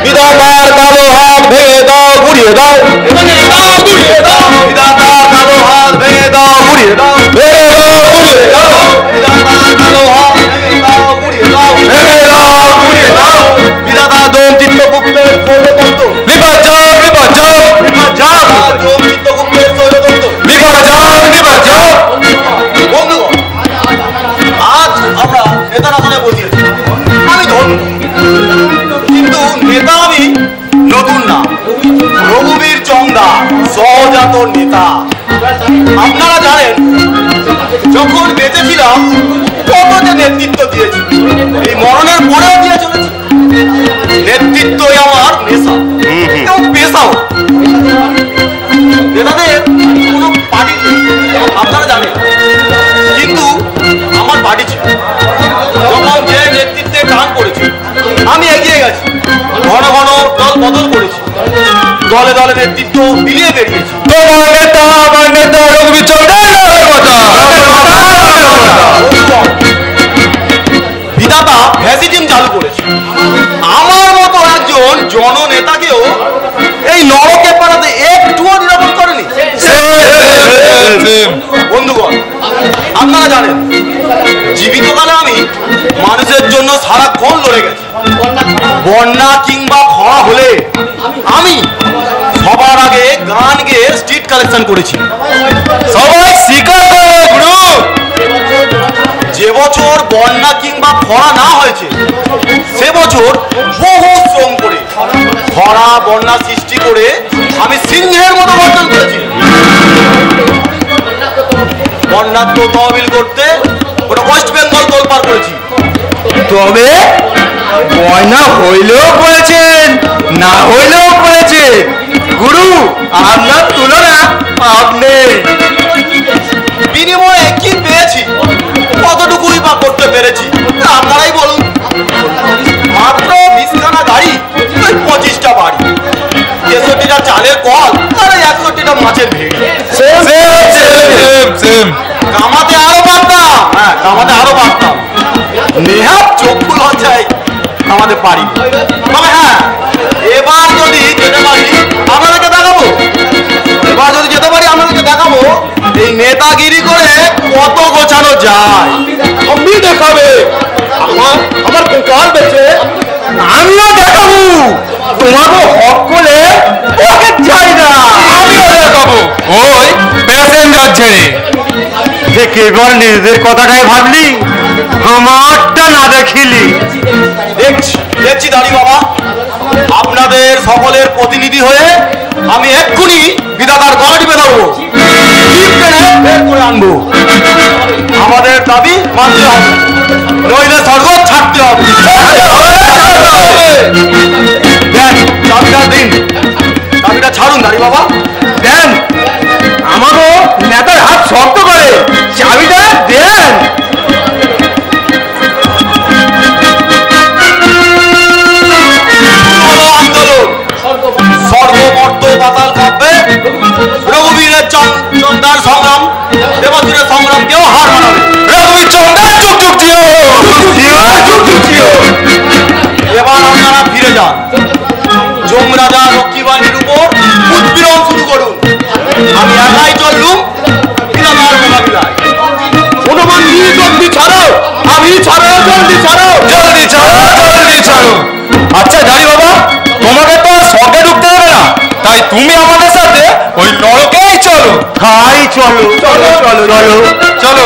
বিধাতার কালো হাত ভেঙে দাও, গুড়িয়ে দাও। বিধাতার কালো হাত ভেঙে দাও, গুড়িয়ে দাও। ভেঙে দাও, গুড়িয়ে দাও। বিধাতার কালো হাত ভেঙে দাও, গুড়িয়ে দাও। ভেঙে দাও, গুড়িয়ে দাও। বিধাতার দোম চিত্তগুপ্তের সৌরতন্ত্র নিবার্জন, নিবার্জন, নিবার্জন। দোম চিত্তগুপ্তের সৌরতন্ত্র নিবার্জন, নিবার্জন। বন্ধুগণ, আজ আমরা নেতার আসনে বসিয়েছি। আমি ধন্য, কিন্তু নেতা আমি নতুন না, রঘুবীর চন্দা, সহজাত নেতা। আপনারা জানেন, যখন বেঁচে ছিলাম কত যে নেতৃত্ব দিয়েছি, এই মরণের পরেও দিয়ে চলেছি। নেতৃত্বই আমার নেশা এবং পেশাও। নেতাদের কোনো পার্টি নেই, আপনারা জানেন, কিন্তু আমার পার্টি ছিল। যখন যে নেতৃত্বে টান পড়েছে, আমি এগিয়ে গেছি, ঘন ঘন দল বদল করেছি, দলে দলে নেতৃত্ব মিলিয়ে বেরিয়েছি। তোমার নেতা আমার নেতা রঘুবীর বিধাতা ফ্যাসিজম চালু করেছে। আমার মতো একজন জননেতাকেও এই নরকে পাঠাতে একটুও নিরাপদ করেনি। বন্ধুগণ, আপনারা জানেন, জীবিতকালে আমি মানুষের জন্য সারাক্ষণ লড়ে গেছে। বন্যা কিংবা খরা হলে আমি সবার আগে গান গেয়ে স্ট্রিট কালেকশন করেছি। সবাই স্বীকার করো গুরু, যে বছর বন্যা কিংবা খরা না হয়েছে সে বছর বহু শ্রম করে খরা বন্যা সৃষ্টি করে আমি সিংহের মতো গর্জন করেছি। বন্যাত্ম তহবিল করতে ওটা ওয়েস্ট বেঙ্গল তোলপাড় করেছি। তবে বন্যা হইলেও করেছেন, না হইলেও করেছে গুরু, আপনার তুলনা আপনি। বিনিময়ে কি পেয়েছি, কতটুকুই বা করতে পেরেছি আপনারাই বলুন। মাত্র 20খানা গাড়ি, 25টা বাড়ি, 63টা চালের কল আর 61টা মাছের ভিড়। কামাতে আরো পারতাম, হ্যাঁ কামাতে আরো পারতাম, নেহাত চক্ষু লজ্জায় আমাদের পারি। তবে হ্যাঁ, এবার যদি যেতে পারি আপনাদেরকে দেখাবো, এবার যদি যেতে পারি আপনাদেরকে দেখাবো এই নেতাগিরি করে কত গোছানো যায়। আমি দেখাবে, আমার কঙ্কাল বেঁচে আমিও দেখাবো, তোমারও হক করে ওকে চাই না, আমিও দেখাবো ওই প্যাসেঞ্জার ছেড়ে। দেখে এবার নিজেদের কথাটাই ভাবলি, আমারটা না দেখিলি। দেখছি দেখছি দাঁড়ি বাবা, আপনাদের সকলের প্রতিনিধি হয়ে আমি এক্ষুনি বিধাতার গলা টিপে দেবো, বের করে আনবো। আমাদের দাবি মানতে হবে, নইলে স্বর্গ ছাড়তে হবে। দেন চাবিটা দিন, চাবিটা ছাড়ুন দাঁড়ি বাবা, দেন। আমারও নেতার হাত শক্ত করে চাবিটা দেন। স্বর্গমর্ত পাতাল কাঁপবে, রঘুবীরের চন্দার সংগ্রাম, দেবাসুরের সংগ্রাম কেউ হার মানাবে। রঘুবীর চন্দার যুগ যুগ জিও, যুগ যুগ জিও। এবার আপনারা ফিরে যান, যমরাজা লক্ষ্মীবাণীর উপর উৎপীড়ন শুরু করুন। আমি একাই চললুম বিধাতার মোকাবিলায়। হনুমান জলদি ছাড়ো, আমি ছাড়ো, জলদি ছাড়ো, জলদি ছাড়ো, জলদি ছাড়ো। আচ্ছা জানি বাবা, তোমাকে তো স্বর্গে ঢুকতে হবে না, তাই তুমি আমাদের সাথে ওই নরকেই চলো। তাই চলো, চলো চলো চলো চলো,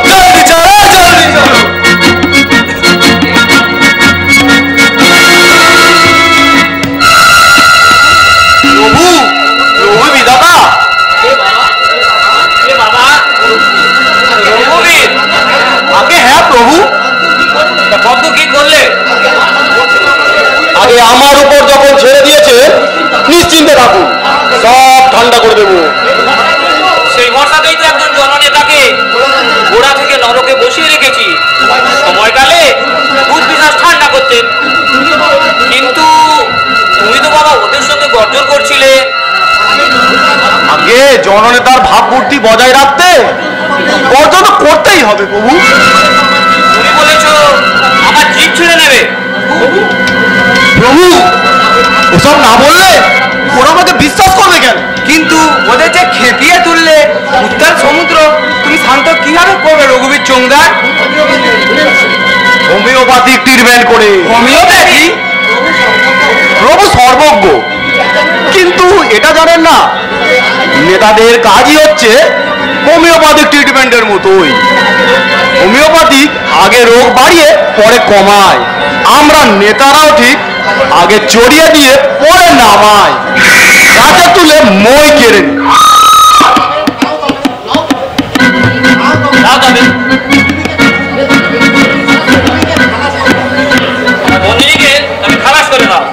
জলদি চলো, জলদি চলো। প্রভু, প্রভু বিধাতা। আগে হ্যাঁ প্রভু, কত কি করলে? আগে আমার উপর যখন ছেড়ে দিয়েছে নিশ্চিন্তে থাকুন, সব ঠান্ডা করে দেবো। সেই ভরসাতেই তো একজন জননেতাকে গোড়া থেকে নরকে বসিয়ে রেখেছি, সময়কালে ভূত পিশাচ ঠান্ডা করতেন। কিন্তু তুমি তো বাবা ওদের সঙ্গে গর্জন করছিলে। আগে জননেতার ভাবমূর্তি বজায় রাখতে গর্জন তো করতেই হবে প্রভু। তুমি বলেছো আমার জিভ ছেড়ে নেবে। প্রভু এসব না বললে ওরা আমাকে বিশ্বাস করবে কেন? কিন্তু ওদের যে খেপিয়ে তুললে উত্তাল সমুদ্র, তুমি শান্ত কিভাবে করবে রঘুবীর চোংদার? হোমিওপ্যাথিক ট্রিটমেন্ট করে। হোমিওপ্যাথি? প্রভু সর্বজ্ঞ, কিন্তু এটা জানেন না নেতাদের কাজই হচ্ছে হোমিওপ্যাথিক ট্রিটমেন্টের মতোই। হোমিওপ্যাথিক আগে রোগ বাড়িয়ে পরে কমায়, আমরা নেতারাও ঠিক আগে চড়িয়ে দিয়ে পরে নামায়, গাছে তুলে মই কেড়ে নি। দাও তবে বন্দিনীকে তুমি খালাস করে দাও।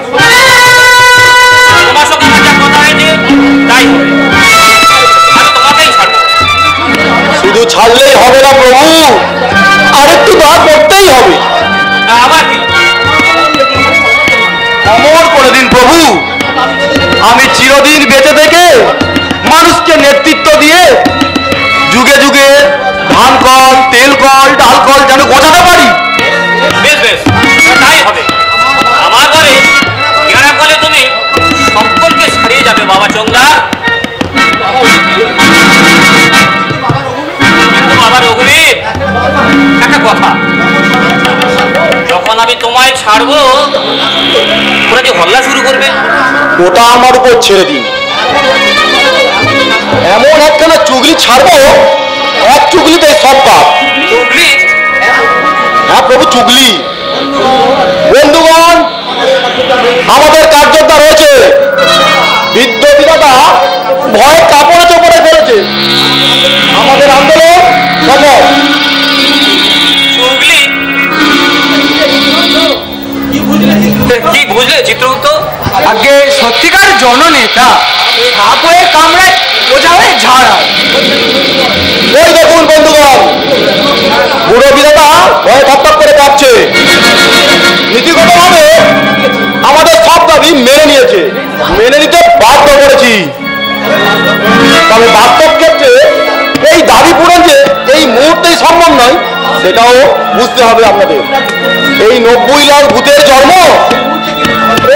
তোমার সঙ্গে আমার যা কথা হয়েছে তাই হবে, আমি তোমাকেই ছাড়বো। শুধু ছাড়লেই হবে না প্রভু, আরেকটু দয়া করতেই হবে। আবার কি? অমর করে দিন প্রভু, আমি চিরদিন বেঁচে থেকে মানুষকে নেতৃত্ব দিয়ে যুগে যুগে ধান কল, তেল কল, ডাল কল যেন গোছাতে পারি। বেশ বেশ, তাই হবে। আমার ঘরে ইয়ারা বলে তুমি সকলকে ছাড়িয়ে যাবে বাবা চোংদা। কিন্তু বাবা রঘুবীর ওটা আমার উপর ছেড়ে দিন। এমন একখানা চুগলি ছাড়বো, এক চুগলিতে সব পাপ। চুগলি? হ্যাঁ প্রভু, চুগলি। বন্ধুগণ, আমাদের কার্যকর হয়েছে, বৃদ্ধ বিধাতা ভয়ে কাপড়ে চোপড়ে ফেলেছে। আমাদের আন্দোলন সফল। চুগলি? কি বুঝলে চিত্রগুপ্ত? আগে সত্যিকার জননেতা সাপ হয়ে কামড়ায়, ওঝা হয়ে ঝাড়ায়। ওই দেখুন বন্ধুগণ, বুড়ো বিধাতা ভয়ে থপথপ করে কাঁপছে। নীতিগতভাবে আমাদের সব দাবি মেনে নিয়েছে, মেনে নিতে বাধ্য করেছি। তবে বাস্তব ক্ষেত্রে এই দাবি পূরণ যে এই মুহূর্তেই সম্ভব নয়, সেটাও বুঝতে হবে আপনাদের। এই 90 লাখ ভূতের জন্ম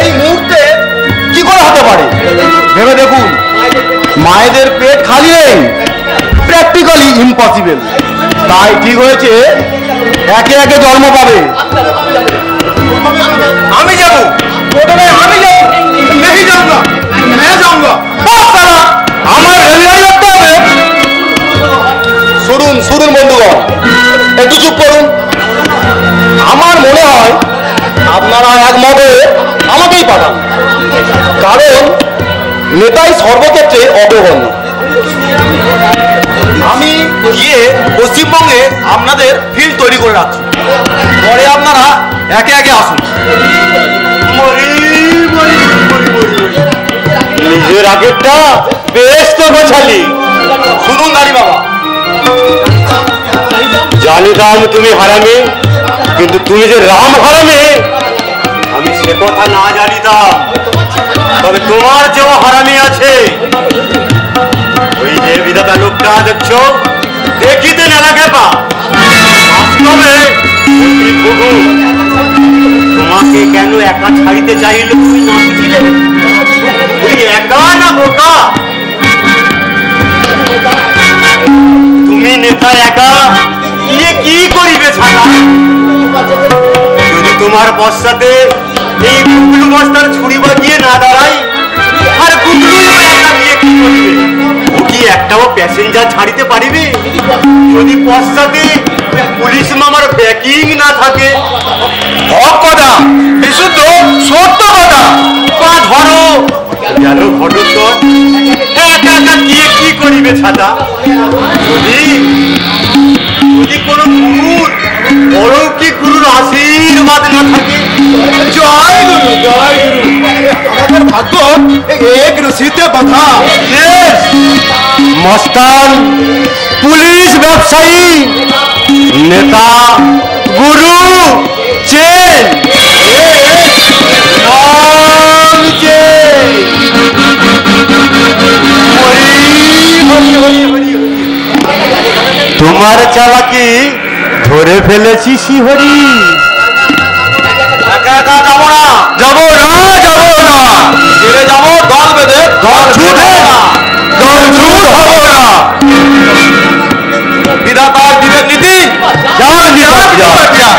এই মুহূর্তে কি করে হতে পারে ভেবে দেখুন। মায়েদের পেট খালি নেই, প্র্যাকটিক্যালি ইম্পসিবল। তাই ঠিক হয়েছে একে একে জন্ম পাবে। আমি যাবো, প্রথমে আমি যাবো। नहीं जाऊंगा, मैं जाऊंगा। আমার রেলগাড়ি রাখতে হবে। শুনুন শুনুন বন্ধুগণ, একটু চুপ করুন। আমার মনে হয় আপনারা একমতে আমাকেই পাঠান, কারণ নেতাই সর্বক্ষেত্রে অগ্রগণ্য। আমি গিয়ে পশ্চিমবঙ্গে আপনাদের ফিল্ড তৈরি করে রাখছি, পরে আপনারা একে একে আসুন। নিজের আগেরটা বেশ তো গোছালি। শুনুন দাঁড়ি বাবা, জানিতাম তুমি হারামি, কিন্তু তুমি যে রাম হারামি আমি সে কথা না জানিতাম। তবে তোমার যেও হারামি আছে, ওই যে বিধাতা লোকটা দেখছো, দেখিতে না লাগে পা, বাস্তবে তোমাকে কেন একা ছাড়িতে চাইল তুমি না বুঝলে? তুই একা না বোকা? তুমি নেতা একা গিয়ে কি করিবে ছাড়া? যদি তোমার পশ্চাতে এই গুগলু বস্তার ছুরি বাজিয়ে না দাঁড়াই, আর গুগলু একা গিয়ে কি করিবে? ও কি একটাও প্যাসেঞ্জার ছাড়িতে পারিবে যদি পশ্চাতে পুলিশ মামার ব্যাকিং না থাকে? হক কথা, বিশুদ্ধ সত্য কথা। পা ধরো গেল ঘটক, একা একা গিয়ে কি করিবে ছাতা? যদি যদি কোনো গুরুর অলৌকিক গুরুর আশীর্বাদ না থাকে। জয় গুরু, জয় গুরু। আমাদের ভাগ্য এক রশিতে বাঁধা। মস্তান, পুলিশ ব্যবসায়ী, নেতা, গুরু, চেন, নাম চেন। তোমার চালাকি ধরে ফেলেছি শিহরি। একা একা যাবো না, যাবো না, যাবো না। ছেড়ে যাবো দল বেঁধে, দল ছুটে না, দল ছুট হবো না। বিধাতার দিবের নীতি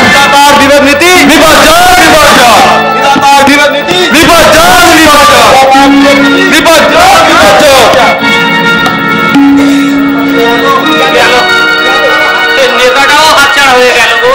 বিধাতার দিবের নীতি বিপর্যয় বিপর্যয়। বিধাতার দিবের নীতি বিপর্যয় বিপর্যয় বিপর্যয় বিপর্যয়। নেতাটাও হাতছাড়া হয়ে গেল গো।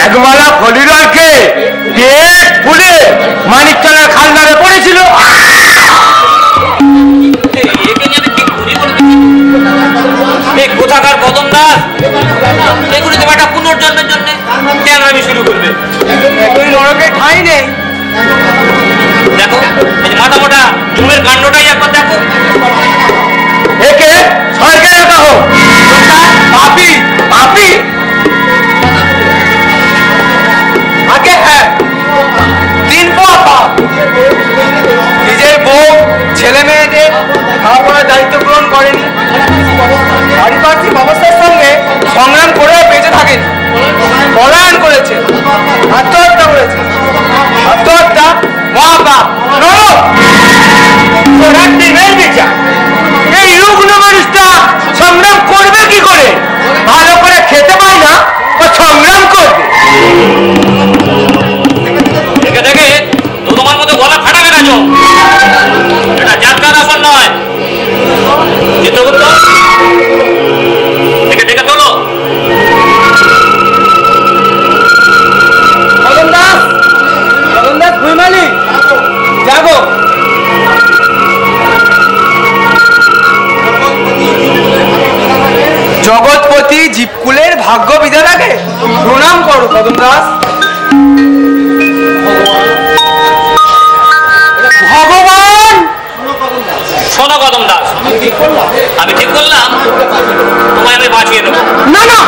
একমালা খলিরকে পেট ফুলে মানিকতলার খালনারে পড়েছিল। একে নিয়ে আমি কি করি বলে দেখি। এই কোথাকার কদম দাস এগুলি তো একটা পুনর্জন্মের জন্য কেন আমি শুরু করবে। তুই নরকে ঠাঁই নেই। দেখো এই যে মাথা মোটা জমের কাণ্ডটাই একবার দেখো। একে স্বর্গে রাখা হোক। পাপি পাপি আগে হ্যাঁ 3 পাপ। নিজের বউ ছেলে মেয়েদের খাওয়া পড়ার দায়িত্ব গ্রহণ করেনি, পারিপার্শ্বিক অবস্থার সঙ্গে সংগ্রাম করেও বেঁচে থাকেন, পলায়ন করেছে, আত্মহত্যা করেছে। আত্মহত্যা মহাপাপ, নরক। দিনের বিচার এই রুগ্ন মানুষটা সংগ্রাম করবে কি করে? ভালো করে খেতে পায় না, ও সংগ্রাম করবে। দেখে দেখে তো তোমার মধ্যে গলা ফাটা কেন? এটা যাত্রার আসন নয়। চিত্রগুপ্ত দেখে দেখে তোলো। মদন দাস ভুইমালি যাবো। জগৎপতি জীবকুলের ভাগ্য বিধাতাকে প্রণাম করো মদন দাস। ভগবান শোনো কদম দাস, আমি ঠিক করলাম তোমায় আমি বাঁচিয়ে দেবো। না না,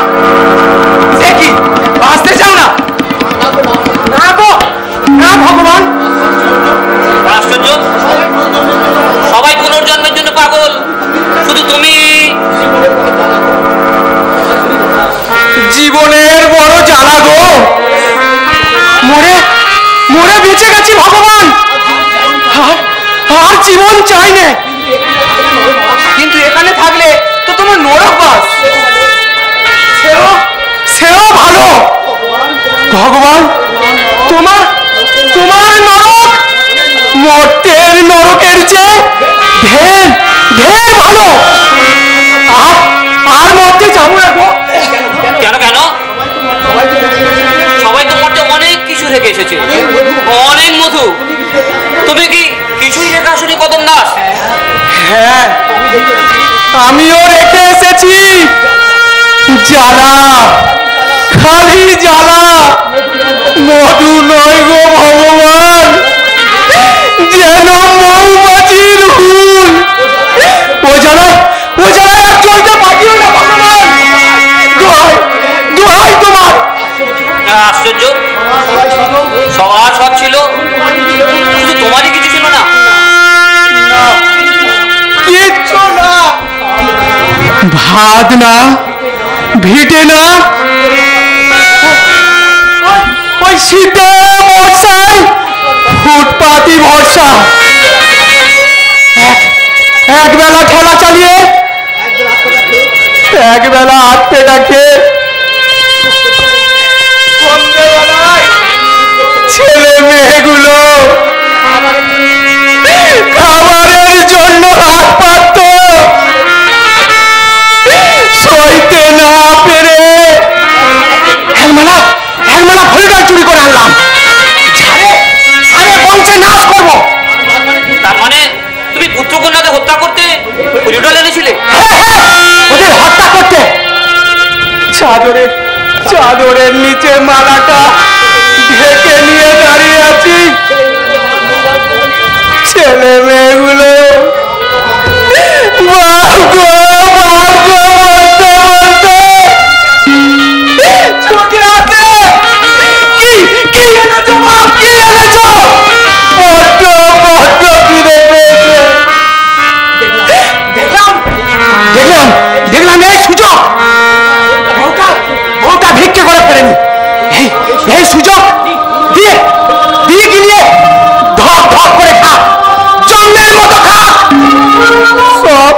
সে কি বাঁচতে চাও না? না গো না ভগবান। আশ্চর্য, সবাই পুনর্জন্মের জন্য পাগল, শুধু তুমি। জীবনের বড় জ্বালা গো। মরে মরে বেঁচে গেছি ভগবান, আর জীবন চাই না। কিন্তু এখানে থাকলে তো তোমার নরক বাস, সেও ভালো। ভগবান তোমার তোমার নরক মর্তের নরকের চেয়ে ঢের ঢের ভালো। আর মর্তে যাবো না গো। কেন কেন? সবাই তো মধ্যে অনেক কিছু রেখে এসেছে, অনেক মধু। তুমি কি কিছুই রেখে আসনি কদম দাস? হ্যাঁ আমিও রেখে এসেছি জ্বালা, খালি জ্বালা, মধু নয় গো ভগবান, যেন মৌমাছির হুল। ও জ্বালা আর চলতে পারিও না ভগবান, দোহাই দোহাই তোমার। আশ্চর্য, সবার সব ছিল, শুধু তোমারই কিছু ছিল না। কিচ্ছু না, ভাত না, ভিটে না, ওই শীতে বর্ষায় ফুটপাতি ভরসা। এক বেলা ঠেলা চালিয়ে এক বেলা হাত পেটা খেয়ে সন্ধ্যেবেলায় ছেলে মেয়েগুলো খাবারের জন্য হাত পাতত, সইতে না পেরে একমালা খরিদার চুরি করে আনলাম, বংশে নাশ করবো। তার মানে তুমি পুত্রকন্যাকে হত্যা করতে হরিডল এনেছিলে? ওদের হত্যা করতে চাদরের নিচে মালাটা ঢেকে নিয়ে দাঁড়িয়ে আছি। ছেলে মেয়েগুলো দেখলাম এই সুযোগ বউটা ভিক্ষে করে ফেলেনি, এই সুযোগ দিয়ে দিয়ে গিয়ে ধপ ধপ করে খা, জন্মের মতো খা, সব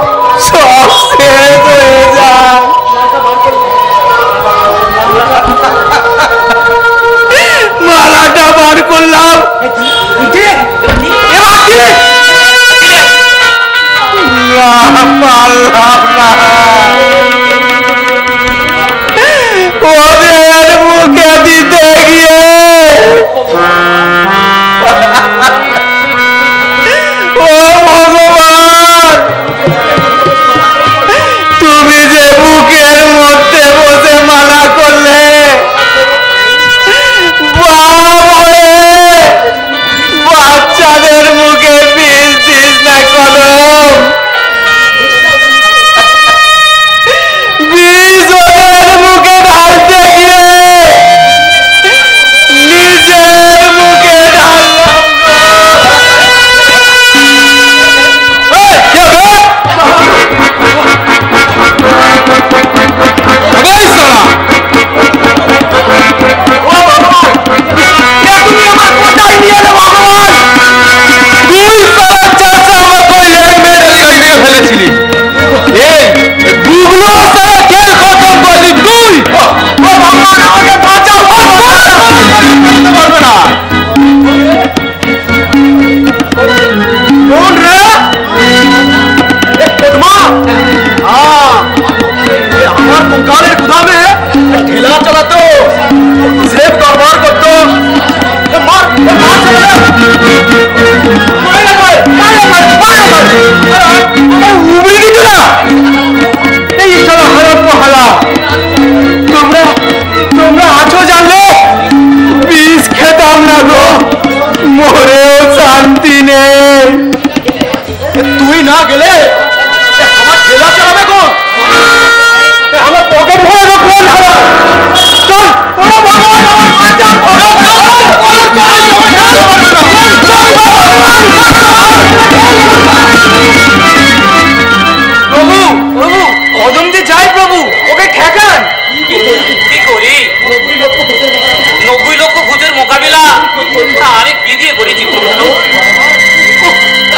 আমি কি দিয়ে করি চিত্রগুপ্ত?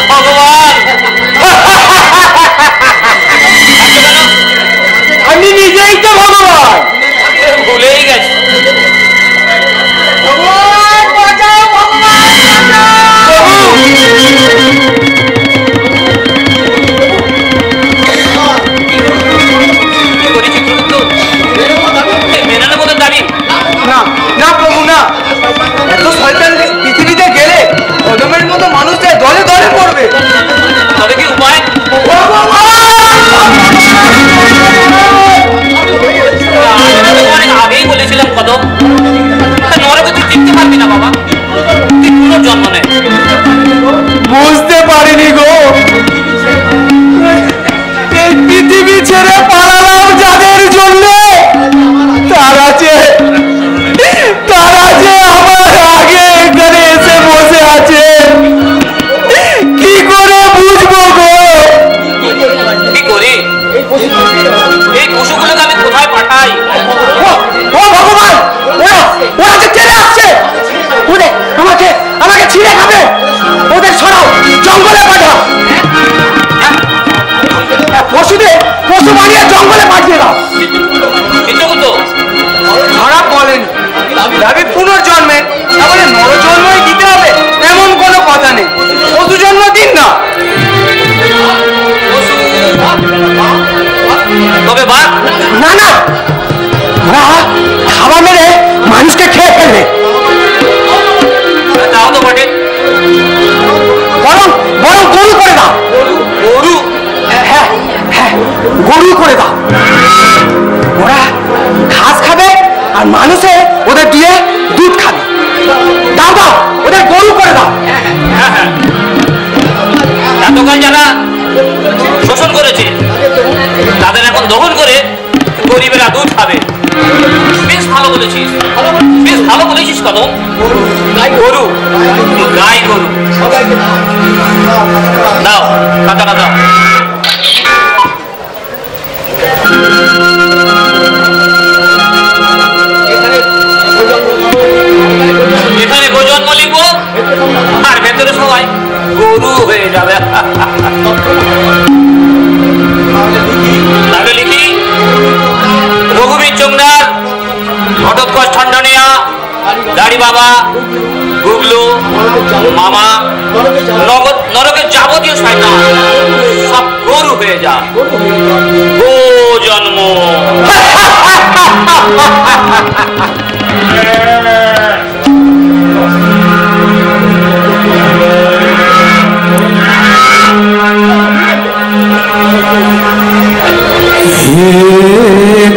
ভগবান, আমি নিজেই তো ভগবান। ভুলেই গেছি। কি করি চিত্রগুপ্ত? মেনানো মতো দাবি না না প্রভু না, এত শয়তান পৃথিবীতে গেলে অদমের মতো মানুষদের দলে দলে পড়বে। তবে কি উপায়? অনেক আগেই বলেছিলাম কদম, নরকে তুই টিকতে পারবি না বাবা, তুই পুনর্জন্ম নেয়। বুঝতে পারিনি গো, এই পৃথিবী ছেড়ে পালালাম যাদের জন্য, তারা যে আমার আগে এখানে এসে বসে আছে। কি করে বুঝবো গো? কি করি? এই পশুগুলোকে আমি কোথায় পাঠাই? ও ভগবান, ওরা যে চলে আসছে, ওদের আমাকে ছিঁড়ে খাবে। ওদের সরাও, জঙ্গলে পাঠাও। পশু বানিয়ে জঙ্গলে পাঠিয়ে দাও। চিত্রগুপ্ত, খারাপ বলেনি, দাবি পুনর্জন্মের, তাহলে নরজন্মই দিতে হবে এমন কোনো কথা নেই। পশু জন্ম দিন না। তবে বাঘ? না না, ওরা খাওয়া মেরে মানুষকে খেয়ে ফেলবে। তাও তো বটে। বরং গরু করে দাও। গরু? হ্যাঁ হ্যাঁ, গরু করে দাও। ওরা ঘাস খাবে আর মানুষে ওদের দিয়ে দুধ খাবে। দাও দাও, ওদের গরু করে দাও। হ্যাঁ হ্যাঁ, এতকাল যারা শোষণ করেছে তাদের এখন দমন করে গরিবেরা দুধ খাবে। বেশ ভালো বলেছিস, বেশ ভালো বলেছিস কদম। গরু, গাই গরু। দাও, টাকাটা দাও। এখানে গোজন্ম লিখবো আর ভেতরে সবাই গরু হয়ে যাবে। তাহলে লিখি রঘুবীর চোংদার, ঘটোৎকচ ঠন্ডনিয়া, দাড়ি বাবা, গুগলু, মামা, নরকের যাবতীয় শয়তান সব গরু হয়ে যা। গো জন্ম।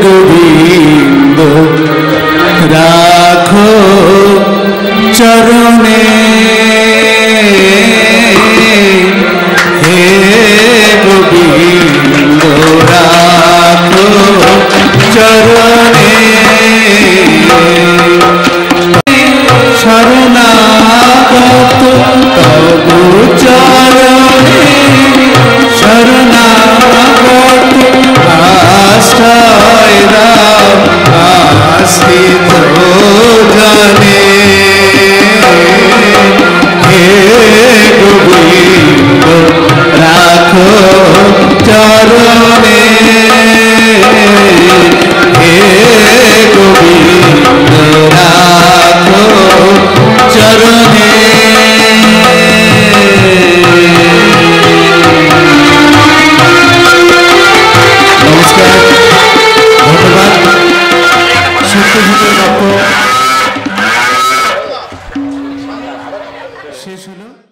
গোবিন্দ রাখো চরণে, হে গোবিন্দ রাখো চরণে, শরণাগত তবু চরণে, শরণাগত আশ্রয় দাও আশ্রিত জনে, হে গোবিন্দ রাখো চরণে, হে গোবিন্দ রাখো চরণে। নমস্কার, ধন্যবাদ। সত্যজিৎ দত্ত